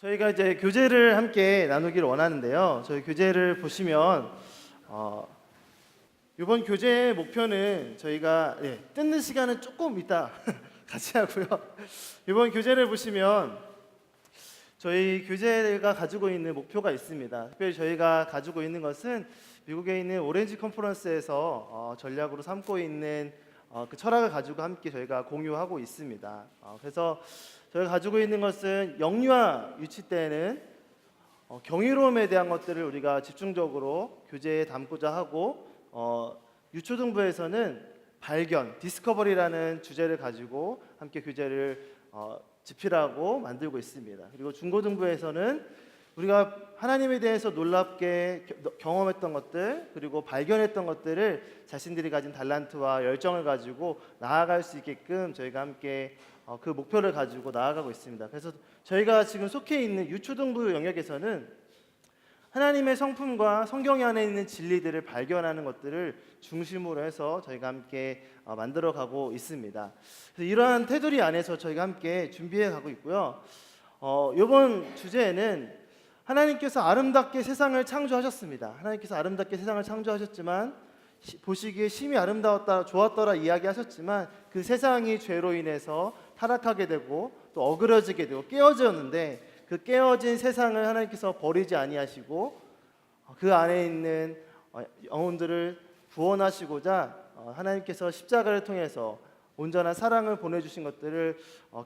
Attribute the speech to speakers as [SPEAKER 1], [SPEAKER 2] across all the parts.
[SPEAKER 1] 저희가 이제 교재를 함께 나누기를 원하는데요. 저희 교재를 보시면 이번 교재의 목표는 저희가 뜯는 시간은 조금 이따 같이 하고요. 이번 교재를 보시면 저희 교재가 가지고 있는 목표가 있습니다. 특별히 저희가 가지고 있는 것은 미국에 있는 오렌지 컨퍼런스에서 전략으로 삼고 있는 그 철학을 가지고 함께 저희가 공유하고 있습니다. 그래서 저희가 가지고 있는 것은 영유아 유치 때는 경이로움에 대한 것들을 우리가 집중적으로 교재에 담고자 하고 유초등부에서는 발견, 디스커버리라는 주제를 가지고 함께 교재를 집필하고 만들고 있습니다. 그리고 중고등부에서는 우리가 하나님에 대해서 놀랍게 경험했던 것들 그리고 발견했던 것들을 자신들이 가진 달란트와 열정을 가지고 나아갈 수 있게끔 저희가 함께 그 목표를 가지고 나아가고 있습니다. 그래서 저희가 지금 속해 있는 유초등부 영역에서는 하나님의 성품과 성경 안에 있는 진리들을 발견하는 것들을 중심으로 해서 저희가 함께 만들어가고 있습니다. 그래서 이러한 테두리 안에서 저희가 함께 준비해 가고 있고요. 이번 주제에는 하나님께서 아름답게 세상을 창조하셨습니다. 하나님께서 아름답게 세상을 창조하셨지만 보시기에 심히 아름다웠다, 좋았더라 이야기하셨지만 그 세상이 죄로 인해서 타락하게 되고 또 어그러지게 되고 깨어졌는데 그 깨어진 세상을 하나님께서 버리지 아니하시고 그 안에 있는 영혼들을 구원하시고자 하나님께서 십자가를 통해서 온전한 사랑을 보내주신 것들을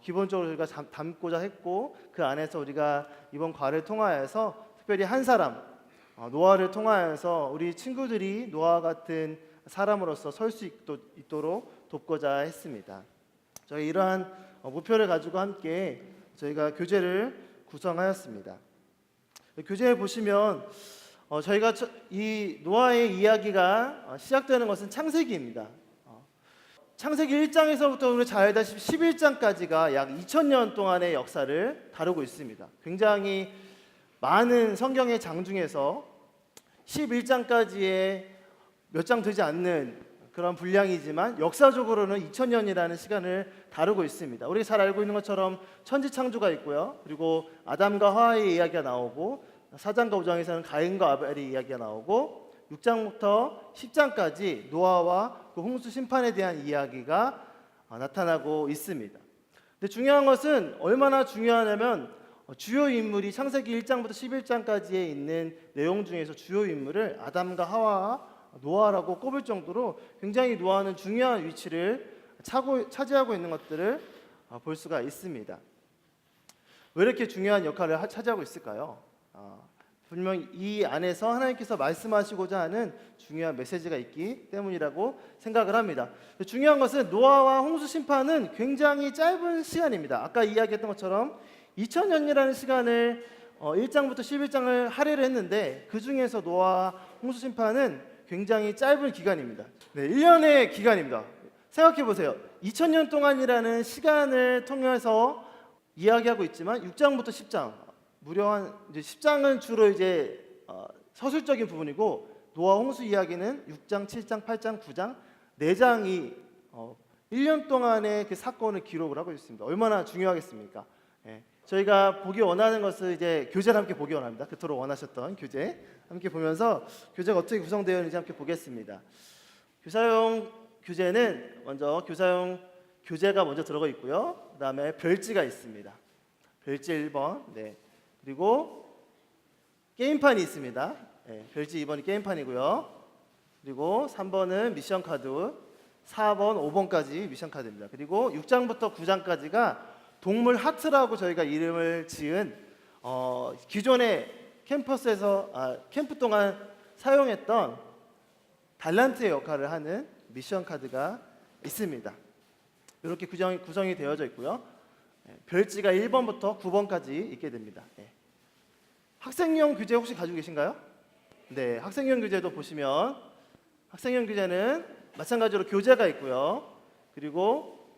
[SPEAKER 1] 기본적으로 우리가 담고자 했고 그 안에서 우리가 이번 과를 통하여서 특별히 한 사람 노아를 통하여서 우리 친구들이 노아와 같은 사람으로서 설 수 있도록 돕고자 했습니다. 저희 이러한 목표를 가지고 함께 저희가 교재를 구성하였습니다. 교재에 보시면 저희가 이 노아의 이야기가 시작되는 것은 창세기입니다. 창세기 1장에서부터 우리 잘 알다시피 11장까지가 약 2000년 동안의 역사를 다루고 있습니다. 굉장히 많은 성경의 장 중에서 11장까지의 몇 장 되지 않는 그런 분량이지만 역사적으로는 2000년이라는 시간을 다루고 있습니다. 우리가 잘 알고 있는 것처럼 천지창조가 있고요. 그리고 아담과 하와의 이야기가 나오고 4장과 5장에서는 가인과 아벨의 이야기가 나오고 6장부터 10장까지 노아와 그 홍수 심판에 대한 이야기가 나타나고 있습니다. 근데 중요한 것은 얼마나 중요하냐면 주요 인물이 창세기 1장부터 11장까지에 있는 내용 중에서 주요 인물을 아담과 하와, 노아라고 꼽을 정도로 굉장히 노아는 중요한 위치를 차지하고 있는 것들을 볼 수가 있습니다. 왜 이렇게 중요한 역할을 차지하고 있을까요? 분명 이 안에서 하나님께서 말씀하시고자 하는 중요한 메시지가 있기 때문이라고 생각을 합니다. 중요한 것은 노아와 홍수 심판은 굉장히 짧은 시간입니다. 아까 이야기했던 것처럼 2000년이라는 시간을 1장부터 11장을 할애를 했는데 그 중에서 노아와 홍수 심판은 굉장히 짧은 기간입니다. 1년의 기간입니다. 생각해 보세요. 2000년 동안이라는 시간을 통해서 이야기하고 있지만 6장부터 10장 무려 한 이제 10장은 주로 이제 서술적인 부분이고 노아 홍수 이야기는 6장, 7장, 8장, 9장 4장이 1년 동안의 그 사건을 기록을 하고 있습니다. 얼마나 중요하겠습니까? 저희가 보기 원하는 것을 이제 교재를 함께 보기 원합니다. 그토록 원하셨던 교재 함께 보면서 교재가 어떻게 구성되어 있는지 함께 보겠습니다. 교사용 교재는 먼저 교사용 교재가 먼저 들어가 있고요. 그 다음에 별지가 있습니다. 별지 1번 그리고 게임판이 있습니다. 별지 2번이 게임판이고요. 그리고 3번은 미션 카드, 4번, 5번까지 미션 카드입니다. 그리고 6장부터 9장까지가 동물 하트라고 저희가 이름을 지은 기존의 캠퍼스에서 캠프 동안 사용했던 달란트의 역할을 하는 미션 카드가 있습니다. 이렇게 구성이 되어져 있고요. 별지가 1번부터 9번까지 있게 됩니다. 학생용 교재 혹시 가지고 계신가요? 네, 학생용 교재도 보시면 학생용 교재는 마찬가지로 교재가 있고요. 그리고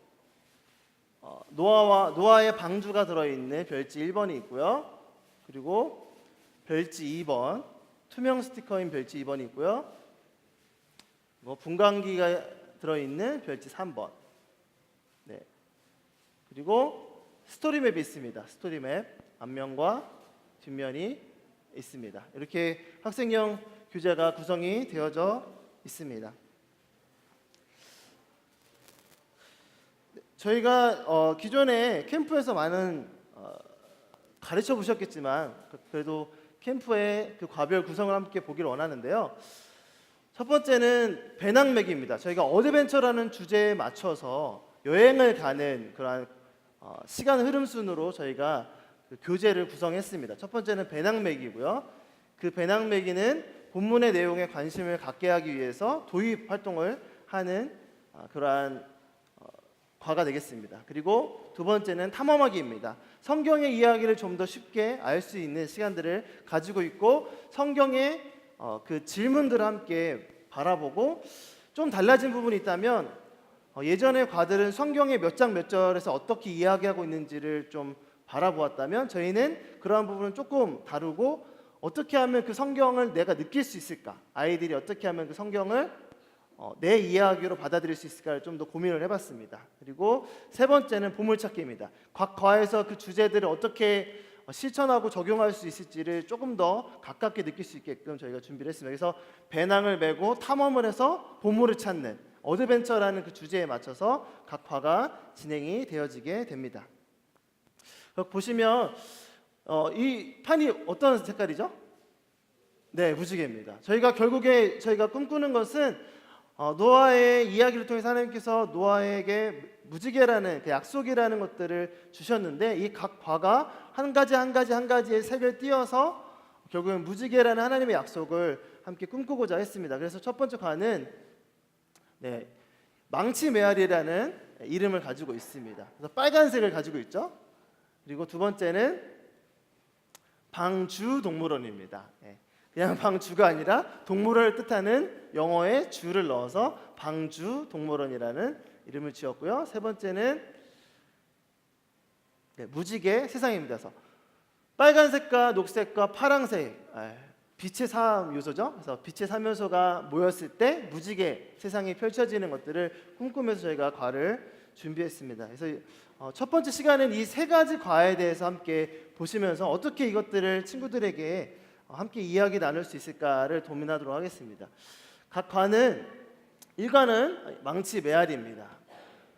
[SPEAKER 1] 노아의 방주가 들어있는 별지 1번이 있고요. 그리고 별지 2번, 투명 스티커인 별지 2번이 있고요. 분광기가 들어있는 별지 3번. 그리고 스토리맵이 있습니다. 스토리맵. 앞면과 뒷면이 있습니다. 이렇게 학생용 교재가 구성이 되어져 있습니다. 저희가 기존에 캠프에서 많은 가르쳐 보셨겠지만 그래도 캠프의 그 과별 구성을 함께 보기를 원하는데요. 첫 번째는 배낭매기입니다. 저희가 어드벤처라는 주제에 맞춰서 여행을 가는 그런 시간 흐름 순으로 저희가 그 교재를 구성했습니다. 첫 번째는 배낭매기고요. 그 배낭매기는 본문의 내용에 관심을 갖게 하기 위해서 도입 활동을 하는 그러한 과가 되겠습니다. 그리고 두 번째는 탐험하기입니다. 성경의 이야기를 좀 더 쉽게 알 수 있는 시간들을 가지고 있고 성경의 그 질문들을 함께 바라보고 좀 달라진 부분이 있다면 예전의 과들은 성경의 몇 장 몇 절에서 어떻게 이야기하고 있는지를 좀 바라보았다면 저희는 그러한 부분은 조금 다르고 어떻게 하면 그 성경을 내가 느낄 수 있을까? 아이들이 어떻게 하면 그 성경을 내 이야기로 받아들일 수 있을까를 좀 더 고민을 해봤습니다. 그리고 세 번째는 보물찾기입니다. 각 과에서 그 주제들을 어떻게 실천하고 적용할 수 있을지를 조금 더 가깝게 느낄 수 있게끔 저희가 준비를 했습니다. 그래서 배낭을 메고 탐험을 해서 보물을 찾는 어드벤처라는 그 주제에 맞춰서 각 과가 진행이 되어지게 됩니다. 보시면 이 판이 어떤 색깔이죠? 네, 무지개입니다. 저희가 결국에 저희가 꿈꾸는 것은 노아의 이야기를 통해서 하나님께서 노아에게 무지개라는 그 약속이라는 것들을 주셨는데 이 각 과가 한 가지의 색을 띄어서 결국은 무지개라는 하나님의 약속을 함께 꿈꾸고자 했습니다. 그래서 첫 번째 과는 망치 메아리라는 이름을 가지고 있습니다. 그래서 빨간색을 가지고 있죠. 그리고 두 번째는 방주 동물원입니다. 그냥 방주가 아니라 동물을 뜻하는 영어의 주를 넣어서 방주 동물원이라는 이름을 지었고요. 세 번째는 무지개 세상입니다. 그래서 빨간색과 녹색과 파란색 빛의 3요소죠. 그래서 빛의 3요소가 모였을 때 무지개 세상이 펼쳐지는 것들을 꿈꾸면서 저희가 과를 준비했습니다. 그래서 첫 번째 시간은 이 세 가지 과에 대해서 함께 보시면서 어떻게 이것들을 친구들에게 함께 이야기 나눌 수 있을까를 고민하도록 하겠습니다. 각 과는 1과는 망치 메아리입니다.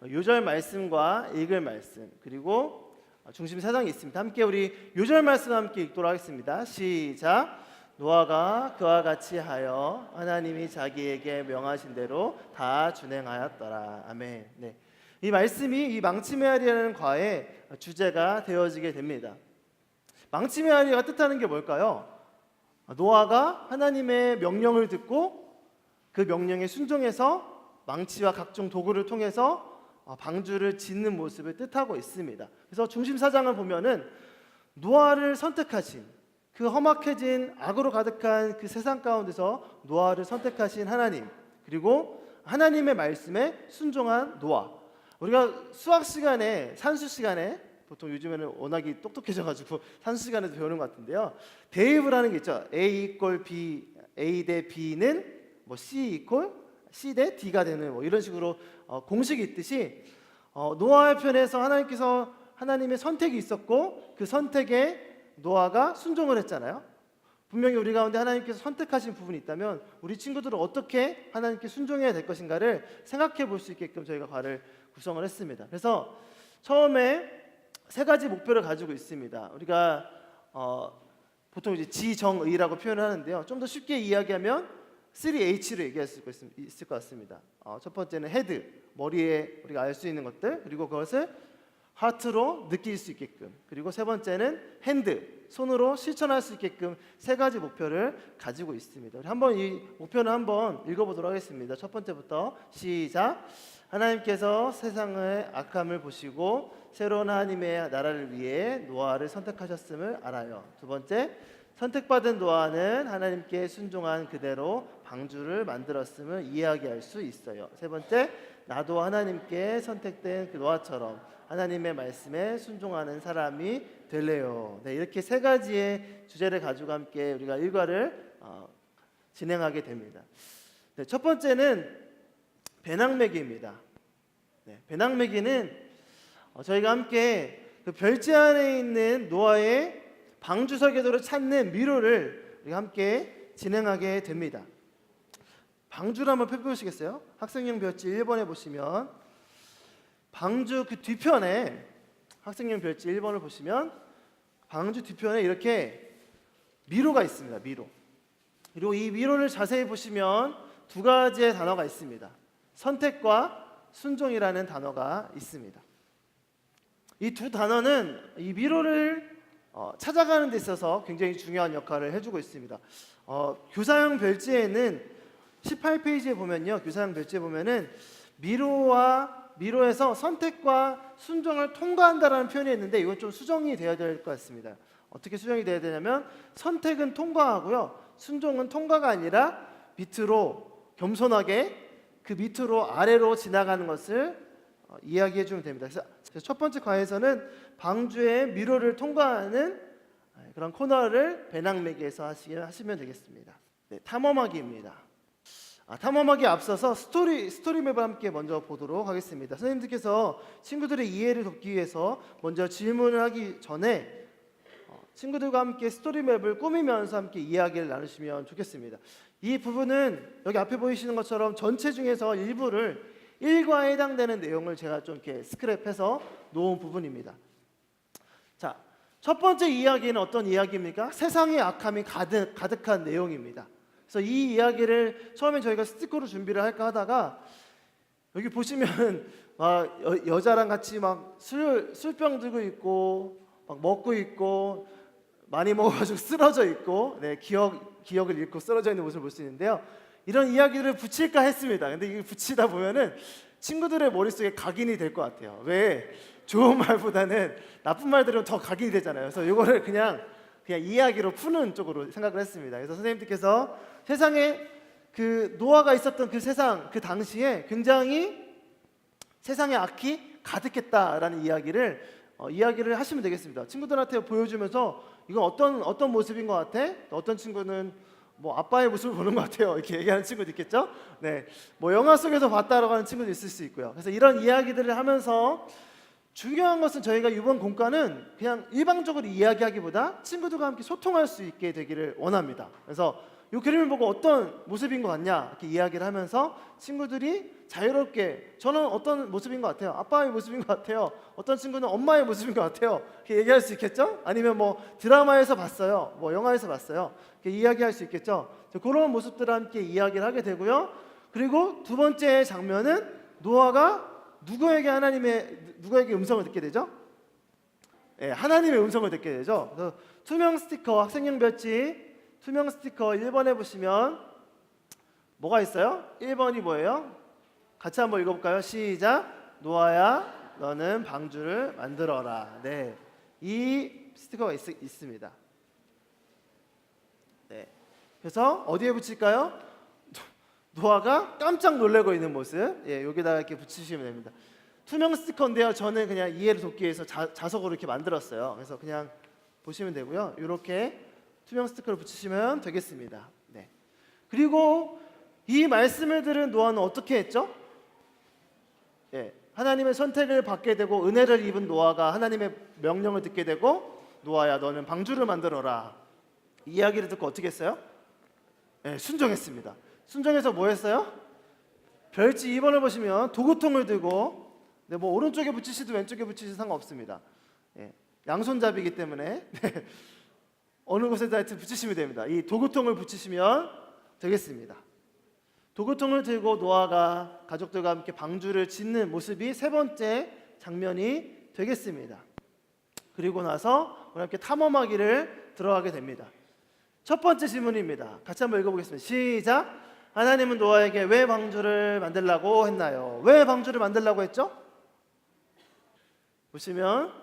[SPEAKER 1] 요절 말씀과 읽을 말씀 그리고 중심 사상이 있습니다. 함께 우리 요절 말씀 함께 읽도록 하겠습니다. 시작. 노아가 그와 같이 하여 하나님이 자기에게 명하신 대로 다 준행하였더라. 아멘. 네. 이 말씀이 이 망치 메아리라는 과의 주제가 되어지게 됩니다. 망치 메아리가 뜻하는 게 뭘까요? 노아가 하나님의 명령을 듣고 그 명령에 순종해서 망치와 각종 도구를 통해서 방주를 짓는 모습을 뜻하고 있습니다. 그래서 중심 사장을 보면은 노아를 선택하신 그 험악해진 악으로 가득한 그 세상 가운데서 노아를 선택하신 하나님 그리고 하나님의 말씀에 순종한 노아. 우리가 수학 시간에 산수 시간에 보통 요즘에는 워낙이 똑똑해져가지고 산수 시간에도 배우는 것 같은데요. 대입을 하는 게 있죠. A = B, A 대 B는 뭐 C = C 대 D가 되는 뭐 이런 식으로 공식이 있듯이 노아의 편에서 하나님께서 하나님의 선택이 있었고 그 선택에 노아가 순종을 했잖아요. 분명히 우리 가운데 하나님께서 선택하신 부분이 있다면 우리 친구들은 어떻게 하나님께 순종해야 될 것인가를 생각해 볼 수 있게끔 저희가 과를 구성을 했습니다. 그래서 처음에 세 가지 목표를 가지고 있습니다. 우리가 보통 이제 지정의라고 표현을 하는데요. 좀 더 쉽게 이야기하면 3H로 얘기할 수 있을 것 같습니다. 첫 번째는 헤드, 머리에 우리가 알 수 있는 것들, 그리고 그것을 하트로 느낄 수 있게끔, 그리고 세 번째는 핸드, 손으로 실천할 수 있게끔 세 가지 목표를 가지고 있습니다. 우리 한번 이 목표는 한번 읽어보도록 하겠습니다. 첫 번째부터 시작. 하나님께서 세상의 악함을 보시고 새로운 하나님의 나라를 위해 노아를 선택하셨음을 알아요. 두 번째, 선택받은 노아는 하나님께 순종한 그대로 방주를 만들었음을 이야기할 수 있어요. 세 번째, 나도 하나님께 선택된 그 노아처럼 하나님의 말씀에 순종하는 사람이 될래요. 네, 이렇게 세 가지의 주제를 가지고 함께 우리가 일과를 진행하게 됩니다. 네, 첫 번째는 배낭매기입니다. 네, 배낭매기는 저희가 함께 그 별지 안에 있는 노아의 방주 설계도를 찾는 미로를 우리가 함께 진행하게 됩니다. 방주를 한번 펴보시겠어요? 학생용 별지 1번에 보시면 방주 그 뒤편에 학생용 별지 1번을 보시면 방주 뒤편에 이렇게 미로가 있습니다. 미로. 그리고 이 미로를 자세히 보시면 두 가지의 단어가 있습니다. 선택과 순종이라는 단어가 있습니다. 이 두 단어는 이 미로를 찾아가는 데 있어서 굉장히 중요한 역할을 해주고 있습니다. 교사형 별지에는 18페이지에 보면요, 교사형 별지에 보면은 미로에서 선택과 순종을 통과한다라는 표현이 있는데 이건 좀 수정이 되어야 될 것 같습니다. 어떻게 수정이 돼야 되냐면 선택은 통과하고요, 순종은 통과가 아니라 밑으로 겸손하게 그 밑으로 아래로 지나가는 것을 이야기해 주면 됩니다. 그래서 첫 번째 과에서는 방주의 미로를 통과하는 그런 코너를 배낭매기에서 하시면 되겠습니다. 네, 탐험하기입니다. 탐험하기 앞서서 스토리맵을 함께 먼저 보도록 하겠습니다. 선생님들께서 친구들의 이해를 돕기 위해서 먼저 질문을 하기 전에 친구들과 함께 스토리맵을 꾸미면서 함께 이야기를 나누시면 좋겠습니다. 이 부분은 여기 앞에 보이시는 것처럼 전체 중에서 일부를 일과에 해당되는 내용을 제가 좀 이렇게 스크랩해서 놓은 부분입니다. 자, 첫 번째 이야기는 어떤 이야기입니까? 세상의 악함이 가득한 내용입니다. 그래서 이 이야기를 처음에 저희가 스티커로 준비를 할까 하다가 여기 보시면 여자랑 같이 막 술병 들고 있고 막 먹고 있고 많이 먹어가지고 쓰러져 있고, 네, 기억을 잃고 쓰러져 있는 모습을 볼 수 있는데요. 이런 이야기를 붙일까 했습니다. 근데 이거 붙이다 보면은 친구들의 머릿속에 각인이 될 것 같아요. 왜? 좋은 말보다는 나쁜 말들은 더 각인이 되잖아요. 그래서 이거를 그냥 이야기로 푸는 쪽으로 생각을 했습니다. 그래서 선생님들께서 세상에 그 노아가 있었던 그 세상, 그 당시에 굉장히 세상에 악이 가득했다라는 이야기를 하시면 되겠습니다. 친구들한테 보여주면서 이건 어떤 모습인 것 같아? 어떤 친구는 뭐 아빠의 모습을 보는 것 같아요, 이렇게 얘기하는 친구도 있겠죠? 네, 뭐 영화 속에서 봤다라고 하는 친구도 있을 수 있고요. 그래서 이런 이야기들을 하면서 중요한 것은 저희가 이번 공과는 그냥 일방적으로 이야기하기보다 친구들과 함께 소통할 수 있게 되기를 원합니다. 그래서 이 그림을 보고 어떤 모습인 것 같냐 이렇게 이야기를 하면서 친구들이 자유롭게 저는 어떤 모습인 것 같아요, 아빠의 모습인 것 같아요, 어떤 친구는 엄마의 모습인 것 같아요, 이렇게 얘기할 수 있겠죠? 아니면 뭐 드라마에서 봤어요, 뭐 영화에서 봤어요, 이렇게 이야기할 수 있겠죠? 그런 모습들을 함께 이야기를 하게 되고요. 그리고 두 번째 장면은 노아가 누구에게 음성을 듣게 되죠? 네, 하나님의 음성을 듣게 되죠. 그래서 투명 스티커, 학생용 별지 투명 스티커 1번에 보시면 뭐가 있어요? 1번이 뭐예요? 같이 한번 읽어볼까요? 시작. 노아야, 너는 방주를 만들어라. 네, 이 스티커가 있습니다. 네, 그래서 어디에 붙일까요? 노아가 깜짝 놀라고 있는 모습, 예, 여기다가 이렇게 붙이시면 됩니다. 투명 스티커인데요, 저는 그냥 이해를 돕기 위해서 자석으로 이렇게 만들었어요. 그래서 그냥 보시면 되고요. 이렇게 투명 스티커를 붙이시면 되겠습니다. 네. 그리고 이 말씀을 들은 노아는 어떻게 했죠? 예, 하나님의 선택을 받게 되고 은혜를 입은 노아가 하나님의 명령을 듣게 되고 노아야, 너는 방주를 만들어라. 이 이야기를 듣고 어떻게 했어요? 예, 순종했습니다. 순종해서 뭐 했어요? 별지 2번을 보시면 도구통을 들고, 네, 뭐 오른쪽에 붙이시든 왼쪽에 붙이시든 상관없습니다. 예, 양손잡이기 때문에 네, 어느 곳에다 붙이시면 됩니다. 이 도구통을 붙이시면 되겠습니다. 도구통을 들고 노아가 가족들과 함께 방주를 짓는 모습이 세 번째 장면이 되겠습니다. 그리고 나서 우리 함께 탐험하기를 들어가게 됩니다. 첫 번째 질문입니다. 같이 한번 읽어보겠습니다. 시작. 하나님은 노아에게 왜 방주를 만들라고 했나요? 왜 방주를 만들라고 했죠? 보시면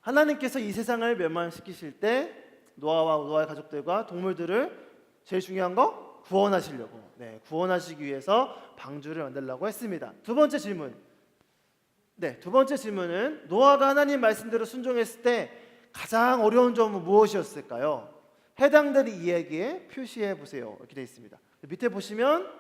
[SPEAKER 1] 하나님께서 이 세상을 멸망시키실 때 노아와 노아의 가족들과 동물들을 제일 중요한 거 구원하시려고, 네, 구원하시기 위해서 방주를 만들라고 했습니다. 두 번째 질문. 네, 두 번째 질문은 노아가 하나님 말씀대로 순종했을 때 가장 어려운 점은 무엇이었을까요? 해당되는 이야기에 표시해 보세요. 이렇게 되어 있습니다. 밑에 보시면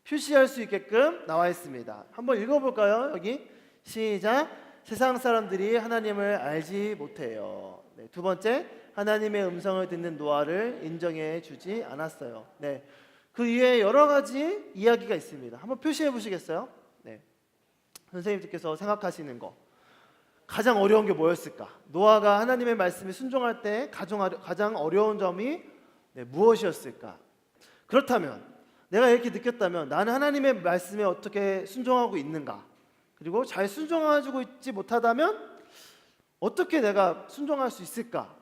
[SPEAKER 1] 표시할 수 있게끔 나와 있습니다. 한번 읽어볼까요? 여기 시작. 세상 사람들이 하나님을 알지 못해요. 네, 두 번째, 하나님의 음성을 듣는 노아를 인정해 주지 않았어요. 네, 그 위에 여러 가지 이야기가 있습니다. 한번 표시해 보시겠어요? 네, 선생님들께서 생각하시는 거 가장 어려운 게 뭐였을까? 노아가 하나님의 말씀에 순종할 때 가장 어려운 점이 무엇이었을까? 그렇다면 내가 이렇게 느꼈다면 나는 하나님의 말씀에 어떻게 순종하고 있는가? 그리고 잘 순종하고 있지 못하다면 어떻게 내가 순종할 수 있을까?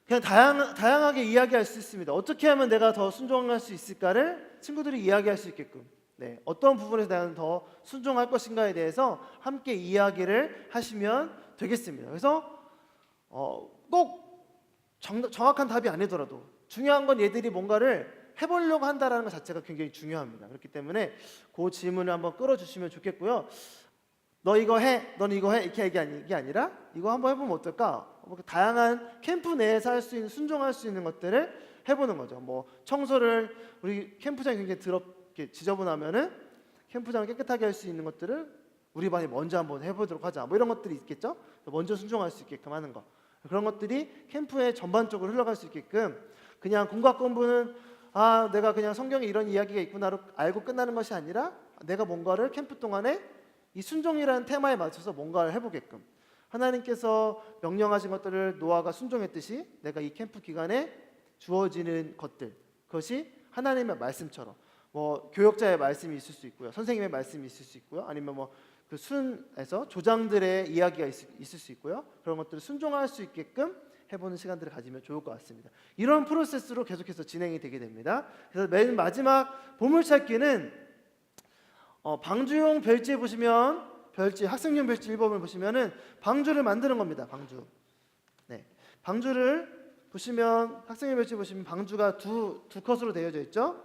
[SPEAKER 1] 그냥 다양하게 이야기할 수 있습니다. 어떻게 하면 내가 더 순종할 수 있을까를 친구들이 이야기할 수 있게끔, 네, 어떤 부분에서 나는 더 순종할 것인가에 대해서 함께 이야기를 하시면 되겠습니다. 그래서 꼭 정확한 답이 아니더라도 중요한 건 얘들이 뭔가를 해보려고 한다는 것 자체가 굉장히 중요합니다. 그렇기 때문에 그 질문을 한번 끌어주시면 좋겠고요. 너 이거 해, 너는 이거 해, 이렇게 얘기하는 게 아니라 이거 한번 해보면 어떨까? 다양한 캠프 내에서 할 수 있는, 순종할 수 있는 것들을 해보는 거죠. 뭐 청소를, 우리 캠프장이 굉장히 더럽게 지저분하면은 캠프장을 깨끗하게 할 수 있는 것들을 우리 반이 먼저 한번 해보도록 하자. 뭐 이런 것들이 있겠죠. 먼저 순종할 수 있게끔 하는 거, 그런 것들이 캠프에 전반적으로 흘러갈 수 있게끔, 그냥 공과 공부는 내가 그냥 성경에 이런 이야기가 있구나로 알고 끝나는 것이 아니라 내가 뭔가를 캠프 동안에 이 순종이라는 테마에 맞춰서 뭔가를 해보게끔, 하나님께서 명령하신 것들을 노아가 순종했듯이 내가 이 캠프 기간에 주어지는 것들, 그것이 하나님의 말씀처럼, 뭐 교역자의 말씀이 있을 수 있고요, 선생님의 말씀이 있을 수 있고요, 아니면 뭐 그 순에서 조장들의 이야기가 있을 수 있고요, 그런 것들을 순종할 수 있게끔 해보는 시간들을 가지면 좋을 것 같습니다. 이런 프로세스로 계속해서 진행이 되게 됩니다. 그래서 맨 마지막 보물찾기는 방주용 별지에 보시면, 별지, 학생용 별지 1번을 보시면은 방주를 만드는 겁니다. 방주. 네, 방주를 보시면, 학생용 별지 보시면 방주가 두 컷으로 되어져 있죠.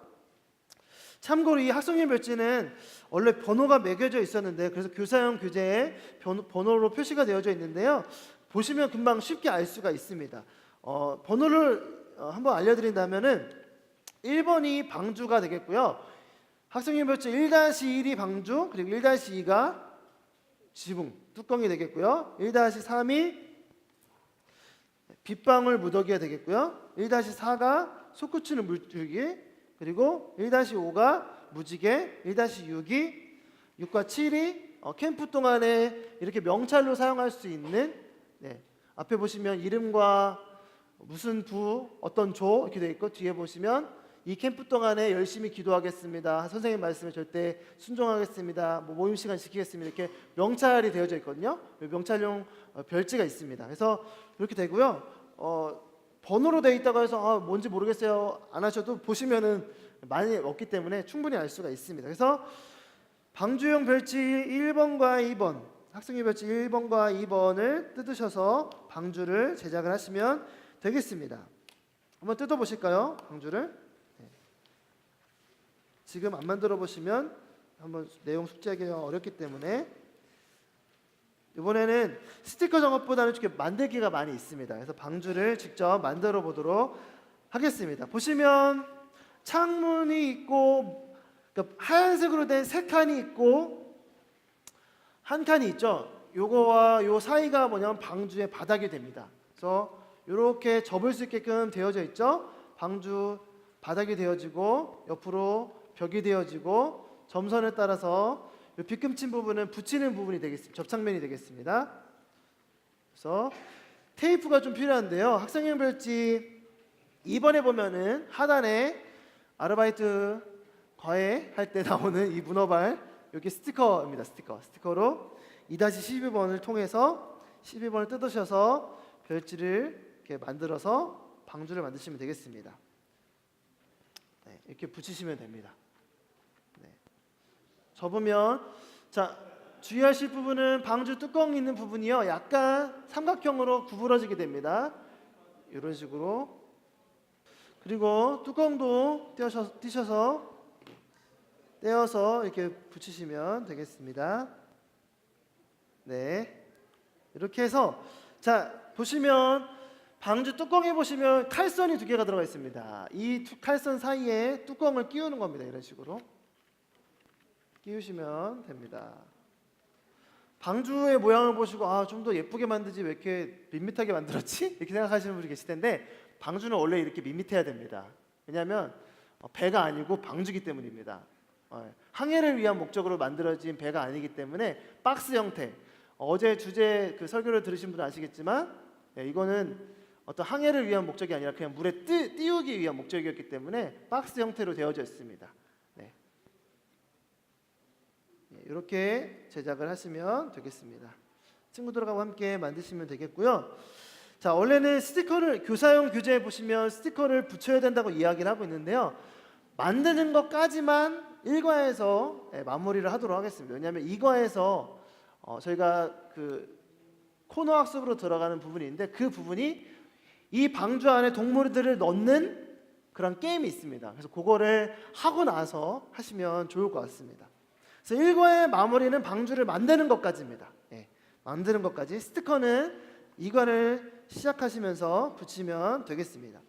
[SPEAKER 1] 참고로 이 학생용 별지는 원래 번호가 매겨져 있었는데, 그래서 교사용 교재에 번호로 표시가 되어져 있는데요. 보시면 금방 쉽게 알 수가 있습니다. 번호를 한번 알려드린다면은 1번이 방주가 되겠고요. 학생용 별지 1-1이 방주, 그리고 1-2가 지붕, 뚜껑이 되겠고요. 1-3이 빗방울 무더기가 되겠고요. 1-4가 솟구치는 물줄기, 그리고 1-5가 무지개, 1-6이 6과 7이 캠프 동안에 이렇게 명찰로 사용할 수 있는, 네, 앞에 보시면 이름과 무슨 부, 어떤 조 이렇게 되어 있고, 뒤에 보시면 이 캠프 동안에 열심히 기도하겠습니다, 선생님 말씀에 절대 순종하겠습니다, 뭐 모임 시간 지키겠습니다, 이렇게 명찰이 되어져 있거든요. 명찰용 별지가 있습니다. 그래서 이렇게 되고요. 번호로 되어 있다고 해서 뭔지 모르겠어요 안 하셔도 보시면은 많이 없기 때문에 충분히 알 수가 있습니다. 그래서 방주용 별지 1번과 2번, 학생용 별지 1번과 2번을 뜯으셔서 방주를 제작을 하시면 되겠습니다. 한번 뜯어 보실까요? 방주를. 네. 지금 안 만들어 보시면 한번 내용 숙지하기가 어렵기 때문에, 이번에는 스티커 작업보다는 이렇게 만들기가 많이 있습니다. 그래서 방주를 직접 만들어 보도록 하겠습니다. 보시면 창문이 있고, 그러니까 하얀색으로 된 세 칸이 있고 한 칸이 있죠. 요거와 요 사이가 뭐냐면 방주의 바닥이 됩니다. 그래서 이렇게 접을 수 있게끔 되어져 있죠. 방주 바닥이 되어지고 옆으로 벽이 되어지고 점선에 따라서 이 빗금친 부분은 붙이는 부분이 되겠습니다. 접착면이 되겠습니다. 그래서 테이프가 좀 필요한데요. 학생용 별지 2번에 보면은 하단에 아르바이트 과외 할 때 나오는 이 문어발, 여기 스티커입니다. 스티커로 2-12번을 통해서 12번을 뜯으셔서 별지를 이렇게 만들어서 방주를 만드시면 되겠습니다. 네, 이렇게 붙이시면 됩니다. 접으면, 자, 주의하실 부분은 방주 뚜껑 있는 부분이요, 약간 삼각형으로 구부러지게 됩니다. 이런 식으로. 그리고 뚜껑도 떼어서 이렇게 붙이시면 되겠습니다. 네, 이렇게 해서, 자, 보시면 방주 뚜껑에 보시면 칼선이 2개가 들어가 있습니다. 이 칼선 사이에 뚜껑을 끼우는 겁니다. 이런 식으로 끼우시면 됩니다. 방주의 모양을 보시고 좀 더 예쁘게 만들지 왜 이렇게 밋밋하게 만들었지? 이렇게 생각하시는 분이 계실 텐데 방주는 원래 이렇게 밋밋해야 됩니다. 왜냐하면 배가 아니고 방주기 때문입니다. 항해를 위한 목적으로 만들어진 배가 아니기 때문에 박스 형태. 어제 주제 그 설교를 들으신 분은 아시겠지만 이거는 어떤 항해를 위한 목적이 아니라 그냥 물에 띄우기 위한 목적이었기 때문에 박스 형태로 되어져 있습니다. 네. 이렇게 제작을 하시면 되겠습니다. 친구들하고 함께 만드시면 되겠고요. 자, 원래는 스티커를 교사용 교재에 보시면 스티커를 붙여야 된다고 이야기를 하고 있는데요. 만드는 것까지만 1과에서 마무리를 하도록 하겠습니다. 왜냐하면 2과에서 저희가 그 코너 학습으로 들어가는 부분이 있는데 그 부분이 이 방주 안에 동물들을 넣는 그런 게임이 있습니다. 그래서 그거를 하고 나서 하시면 좋을 것 같습니다. 그래서 1과의 마무리는 방주를 만드는 것까지입니다. 만드는 것까지. 스티커는 2과를 시작하시면서 붙이면 되겠습니다.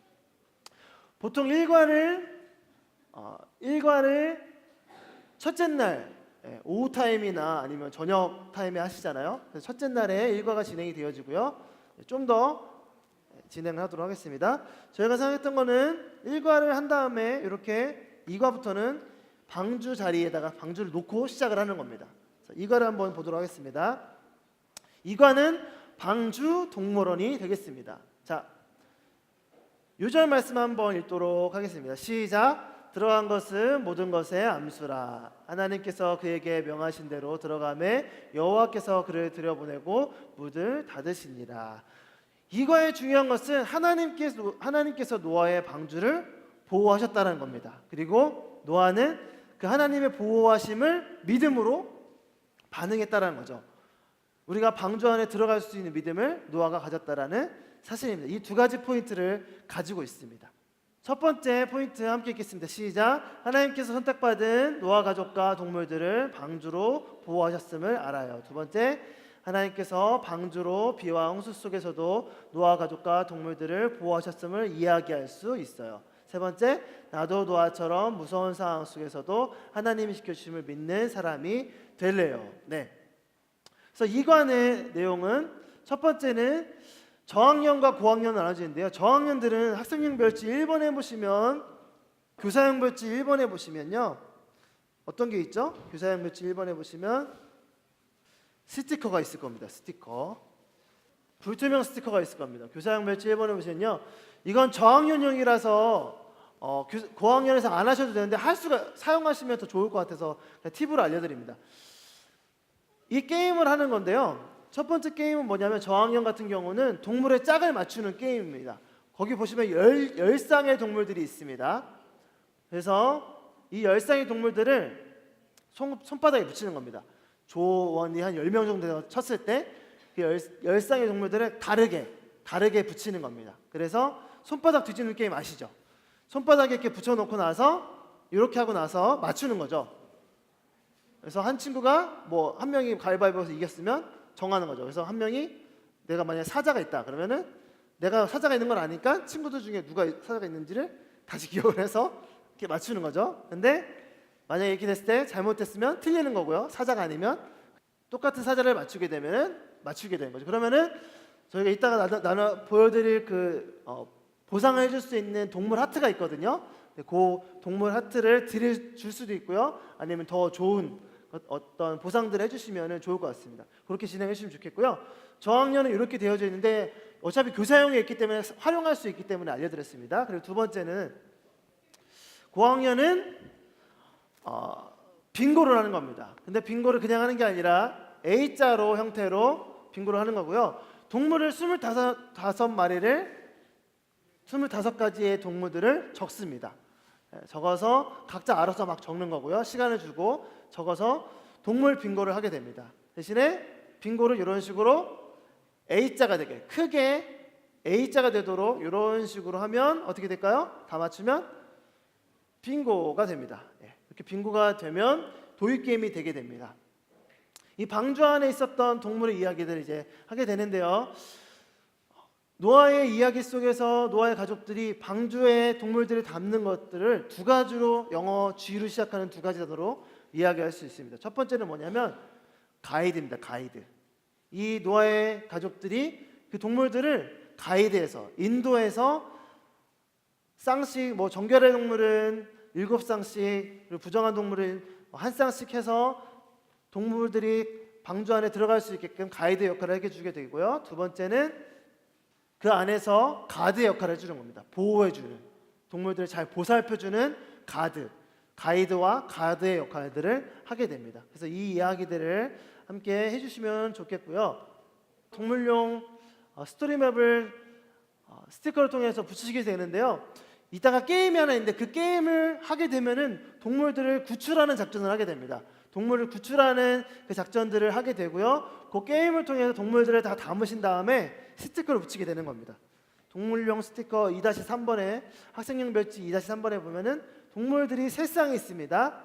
[SPEAKER 1] 보통 1과를 첫째 날 오후 타임이나 아니면 저녁 타임에 하시잖아요. 그래서 첫째 날에 1과가 진행이 되어지고요. 좀 더 진행을 하도록 하겠습니다. 저희가 생각했던 거는 1과를 한 다음에 이렇게 2과부터는 방주 자리에다가 방주를 놓고 시작을 하는 겁니다. 2과를 한번 보도록 하겠습니다. 2과는 방주 동물원이 되겠습니다. 자, 요절 말씀 한번 읽도록 하겠습니다. 시작. 들어간 것은 모든 것의 암수라. 하나님께서 그에게 명하신 대로 들어가매 여호와께서 그를 들여보내고 문을 닫으시니라. 이거의 중요한 것은 하나님께서 노아의 방주를 보호하셨다는 겁니다. 그리고 노아는 그 하나님의 보호하심을 믿음으로 반응했다는 거죠. 우리가 방주 안에 들어갈 수 있는 믿음을 노아가 가졌다라는 사실입니다. 이 두 가지 포인트를 가지고 있습니다. 첫 번째 포인트 함께 읽겠습니다. 시작. 하나님께서 선택받은 노아 가족과 동물들을 방주로 보호하셨음을 알아요. 두 번째, 하나님께서 방주로 비와 홍수 속에서도 노아 가족과 동물들을 보호하셨음을 이야기할 수 있어요. 세 번째, 나도 노아처럼 무서운 상황 속에서도 하나님이 지켜주심을 믿는 사람이 될래요. 네. 그래서 2관의 내용은 첫 번째는 저학년과 고학년 나눠지는데요. 저학년들은 학생용 별지 1번에 보시면 교사용 별지 1번에 보시면요. 어떤 게 있죠? 교사용 별지 1번에 보시면 스티커가 있을 겁니다. 스티커. 불투명 스티커가 있을 겁니다. 교사용 별지 1번에 보시면요. 이건 저학년용이라서 고학년에서 안 하셔도 되는데 사용하시면 더 좋을 것 같아서 팁으로 알려드립니다. 이 게임을 하는 건데요. 첫 번째 게임은 뭐냐면 저학년 같은 경우는 동물의 짝을 맞추는 게임입니다. 거기 보시면 10쌍의 동물들이 있습니다. 그래서 이 10쌍의 동물들을 손바닥에 붙이는 겁니다. 조원이 한 10명 정도 쳤을 때 그 10쌍의 동물들을 다르게 붙이는 겁니다. 그래서 손바닥 뒤집는 게임 아시죠? 손바닥에 이렇게 붙여놓고 나서 이렇게 하고 나서 맞추는 거죠. 그래서 한 친구가 뭐 한 명이 가위바위보에서 이겼으면 정하는 거죠. 그래서 한 명이 내가 만약에 사자가 있다 그러면은 내가 사자가 있는 걸 아니까 친구들 중에 누가 사자가 있는지를 다시 기억을 해서 이렇게 맞추는 거죠. 근데 만약에 이렇게 됐을 때 잘못됐으면 틀리는 거고요. 사자가 아니면 똑같은 사자를 맞추게 되면은 맞추게 되는 거죠. 그러면은 저희가 이따가 나눠 보여드릴 보상을 해줄 수 있는 동물 하트가 있거든요. 그 동물 하트를 줄 수도 있고요. 아니면 더 좋은 어떤 보상들을 해주시면 좋을 것 같습니다. 그렇게 진행해 주시면 좋겠고요. 저학년은 이렇게 되어져 있는데 어차피 교사용에 있기 때문에 활용할 수 있기 때문에 알려드렸습니다. 그리고 두 번째는 고학년은 빙고를 하는 겁니다. 근데 빙고를 그냥 하는 게 아니라 A자로 형태로 빙고를 하는 거고요. 동물을 25가지의 동물들을 적습니다. 적어서 각자 알아서 막 적는 거고요. 시간을 주고 적어서 동물 빙고를 하게 됩니다. 대신에 빙고를 이런 식으로 A자가 되게 크게 A자가 되도록 이런 식으로 하면 어떻게 될까요? 다 맞추면 빙고가 됩니다. 이렇게 빙고가 되면 도입게임이 되게 됩니다. 이 방주 안에 있었던 동물의 이야기들을 이제 하게 되는데요. 노아의 이야기 속에서 노아의 가족들이 방주의 동물들을 담는 것들을 두 가지로 영어 G로 시작하는 두 가지 단어로 이야기할 수 있습니다. 첫 번째는 뭐냐면 가이드입니다. 가이드. 이 노아의 가족들이 그 동물들을 가이드해서 인도해서 쌍씩 뭐 정결의 동물은 7쌍씩 그리고 부정한 동물은 한 쌍씩 해서 동물들이 방주 안에 들어갈 수 있게끔 가이드 역할을 해주게 되고요. 두 번째는 그 안에서 가드 역할을 해주는 겁니다. 보호해주는 동물들을 잘 보살펴주는 가이드와 가드의 역할들을 하게 됩니다. 그래서 이 이야기들을 함께 해주시면 좋겠고요. 동물용 스토리맵을 스티커를 통해서 붙이시게 되는데요. 이따가 게임이 하나 있는데 그 게임을 하게 되면은 동물들을 구출하는 작전을 하게 됩니다. 동물을 구출하는 그 작전들을 하게 되고요. 그 게임을 통해서 동물들을 다 담으신 다음에 스티커를 붙이게 되는 겁니다. 동물용 스티커 2-3번에 학생용 별지 2-3번에 보면은 동물들이 3쌍이 있습니다.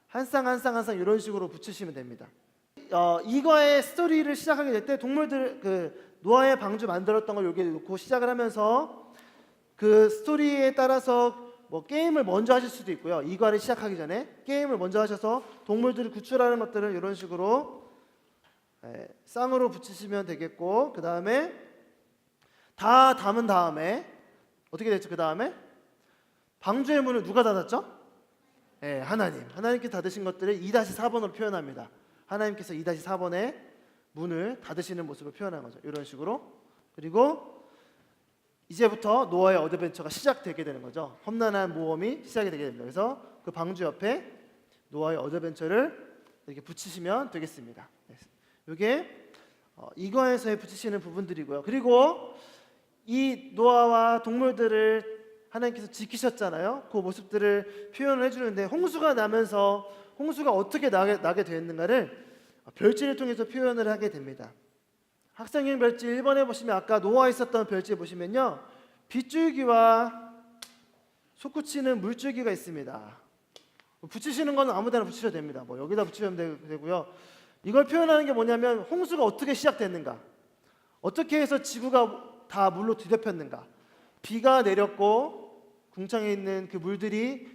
[SPEAKER 1] 한 쌍 이런 식으로 붙이시면 됩니다. 이거의 스토리를 시작하게 될 때 동물들 그 노아의 방주 만들었던 걸 여기 놓고 시작을 하면서 그 스토리에 따라서 뭐 게임을 먼저 하실 수도 있고요. 이과를 시작하기 전에 게임을 먼저 하셔서 동물들을 구출하는 것들을 이런 식으로 쌍으로 붙이시면 되겠고, 그 다음에 다 담은 다음에 어떻게 됐죠? 그 다음에 방주의 문을 누가 닫았죠? 하나님께서 닫으신 것들을 2-4번으로 표현합니다. 하나님께서 2-4번에 문을 닫으시는 모습을 표현한 거죠. 이런 식으로. 그리고 이제부터 노아의 어드벤처가 시작되게 되는 거죠. 험난한 모험이 시작이 되게 됩니다. 그래서 그 방주 옆에 노아의 어드벤처를 이렇게 붙이시면 되겠습니다. 이게 이거에서의 붙이시는 부분들이고요. 그리고 이 노아와 동물들을 하나님께서 지키셨잖아요. 그 모습들을 표현을 해주는데 홍수가 나면서 홍수가 어떻게 나게 되었는가를 별지를 통해서 표현을 하게 됩니다. 학생용 별지 1번에 보시면 아까 노아 있었던 별지에 보시면요, 빗줄기와 솟구치는 물줄기가 있습니다. 붙이시는 건 아무데나 붙이셔도 됩니다. 뭐 여기다 붙이면 되고요. 이걸 표현하는 게 뭐냐면 홍수가 어떻게 시작됐는가, 어떻게 해서 지구가 다 물로 뒤덮였는가, 비가 내렸고 궁창에 있는 그 물들이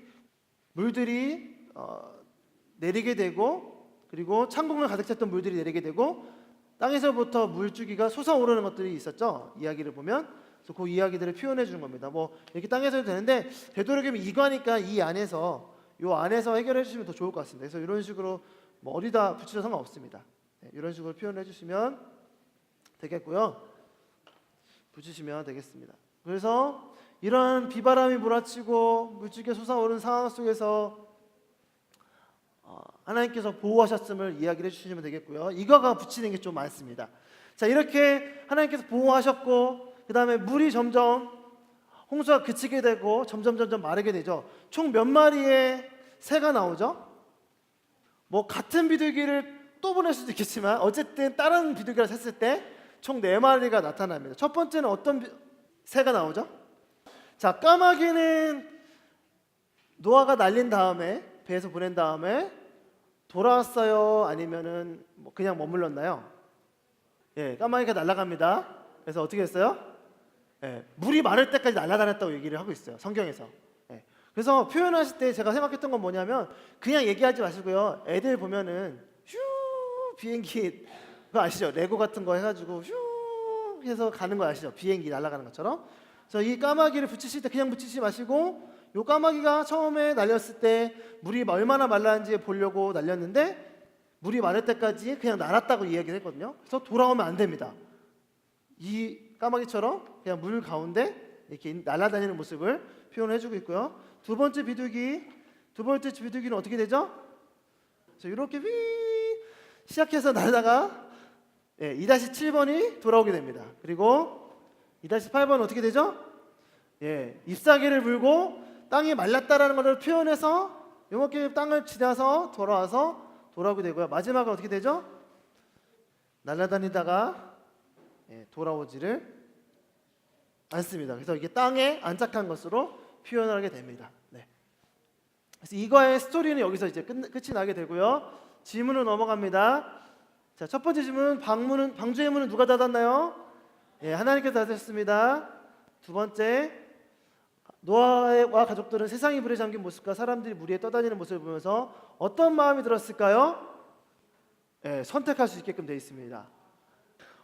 [SPEAKER 1] 내리게 되고, 그리고 창공을 가득 찼던 물들이 내리게 되고 땅에서부터 물줄기가 솟아오르는 것들이 있었죠. 이야기를 보면. 그래서 그 이야기들을 표현해 주는 겁니다. 뭐 이렇게 땅에서 해도 되는데 되도록이면 이거니까 이 안에서 해결해 주시면 더 좋을 것 같습니다. 그래서 이런 식으로 뭐 어디다 붙여도 상관없습니다. 이런 식으로 표현해 주시면 되겠고요. 붙이시면 되겠습니다. 그래서 이런 비바람이 몰아치고 물줄기가 솟아오르는 상황 속에서 하나님께서 보호하셨음을 이야기를 해주시면 되겠고요. 이거가 붙이는 게 좀 많습니다. 자, 이렇게 하나님께서 보호하셨고 그 다음에 물이 점점 홍수가 그치게 되고 점점 마르게 되죠. 총 몇 마리의 새가 나오죠? 뭐 같은 비둘기를 또 보낼 수도 있겠지만 어쨌든 다른 비둘기를 셌을 때 총 4마리가 나타납니다. 첫 번째는 어떤 새가 나오죠? 자, 까마귀는 노아가 날린 다음에 배에서 보낸 다음에 돌아왔어요? 아니면은 그냥 머물렀나요? 까마귀가 날아갑니다. 그래서 어떻게 했어요? 물이 마를 때까지 날아다녔다고 얘기를 하고 있어요. 성경에서. 그래서 표현하실 때 제가 생각했던 건 뭐냐면 그냥 얘기하지 마시고요. 애들 보면은 휴 비행기 그거 아시죠? 레고 같은 거 해가지고 휴 해서 가는 거 아시죠? 비행기 날아가는 것처럼. 그래서 이 까마귀를 붙이실 때 그냥 붙이지 마시고 요 까마귀가 처음에 날렸을 때 물이 얼마나 말랐는지 보려고 날렸는데 물이 마를 때까지 그냥 날았다고 이야기를 했거든요. 그래서 돌아오면 안 됩니다. 이 까마귀처럼 그냥 물 가운데 이렇게 날아다니는 모습을 표현해주고 있고요. 두 번째 비둘기는 어떻게 되죠? 이렇게 휘 시작해서 날다가 2-7번이 돌아오게 됩니다. 그리고 2-8번은 어떻게 되죠? 잎사귀를 물고 땅이 말랐다라는 것을 표현해서 이렇게 땅을 지나서 돌아오게 되고요. 마지막은 어떻게 되죠? 날아다니다가 돌아오지를 않습니다. 그래서 이게 땅에 안착한 것으로 표현을 하게 됩니다. 그래서 이거의 스토리는 여기서 이제 끝이 나게 되고요. 질문으로 넘어갑니다. 자, 첫 번째 질문, 방주의 문은 누가 닫았나요? 하나님께서 닫으셨습니다. 두 번째, 노아와 가족들은 세상이 물에 잠긴 모습과 사람들이 물 위에 떠다니는 모습을 보면서 어떤 마음이 들었을까요? 선택할 수 있게끔 되어 있습니다.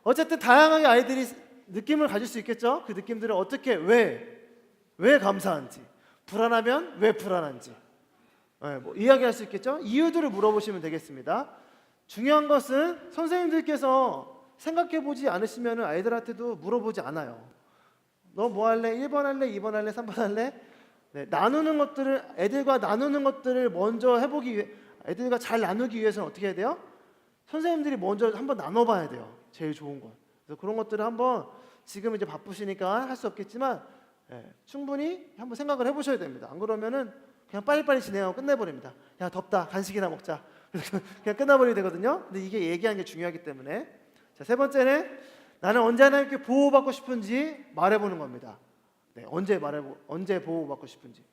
[SPEAKER 1] 어쨌든 다양하게 아이들이 느낌을 가질 수 있겠죠. 그 느낌들을 어떻게 왜 감사한지, 불안하면 왜 불안한지 뭐 이야기할 수 있겠죠. 이유들을 물어보시면 되겠습니다. 중요한 것은 선생님들께서 생각해보지 않으시면 아이들한테도 물어보지 않아요. 너 뭐 할래? 1번 할래? 2번 할래? 3번 할래? 나누는 것들을 애들과 나누는 것들을 먼저 해보기 위해 애들과 잘 나누기 위해서는 어떻게 해야 돼요? 선생님들이 먼저 한번 나눠봐야 돼요. 제일 좋은 건. 그래서 그런 것들을 한번 지금 이제 바쁘시니까 할 수 없겠지만 충분히 한번 생각을 해보셔야 됩니다. 안 그러면은 그냥 빨리빨리 진행하고 끝내버립니다. 야 덥다 간식이나 먹자. 그냥 끝나버리게 되거든요. 근데 이게 얘기하는 게 중요하기 때문에 자, 세 번째는 나는 언제 하나님께 보호받고 싶은지 말해보는 겁니다. 언제 보호받고 싶은지.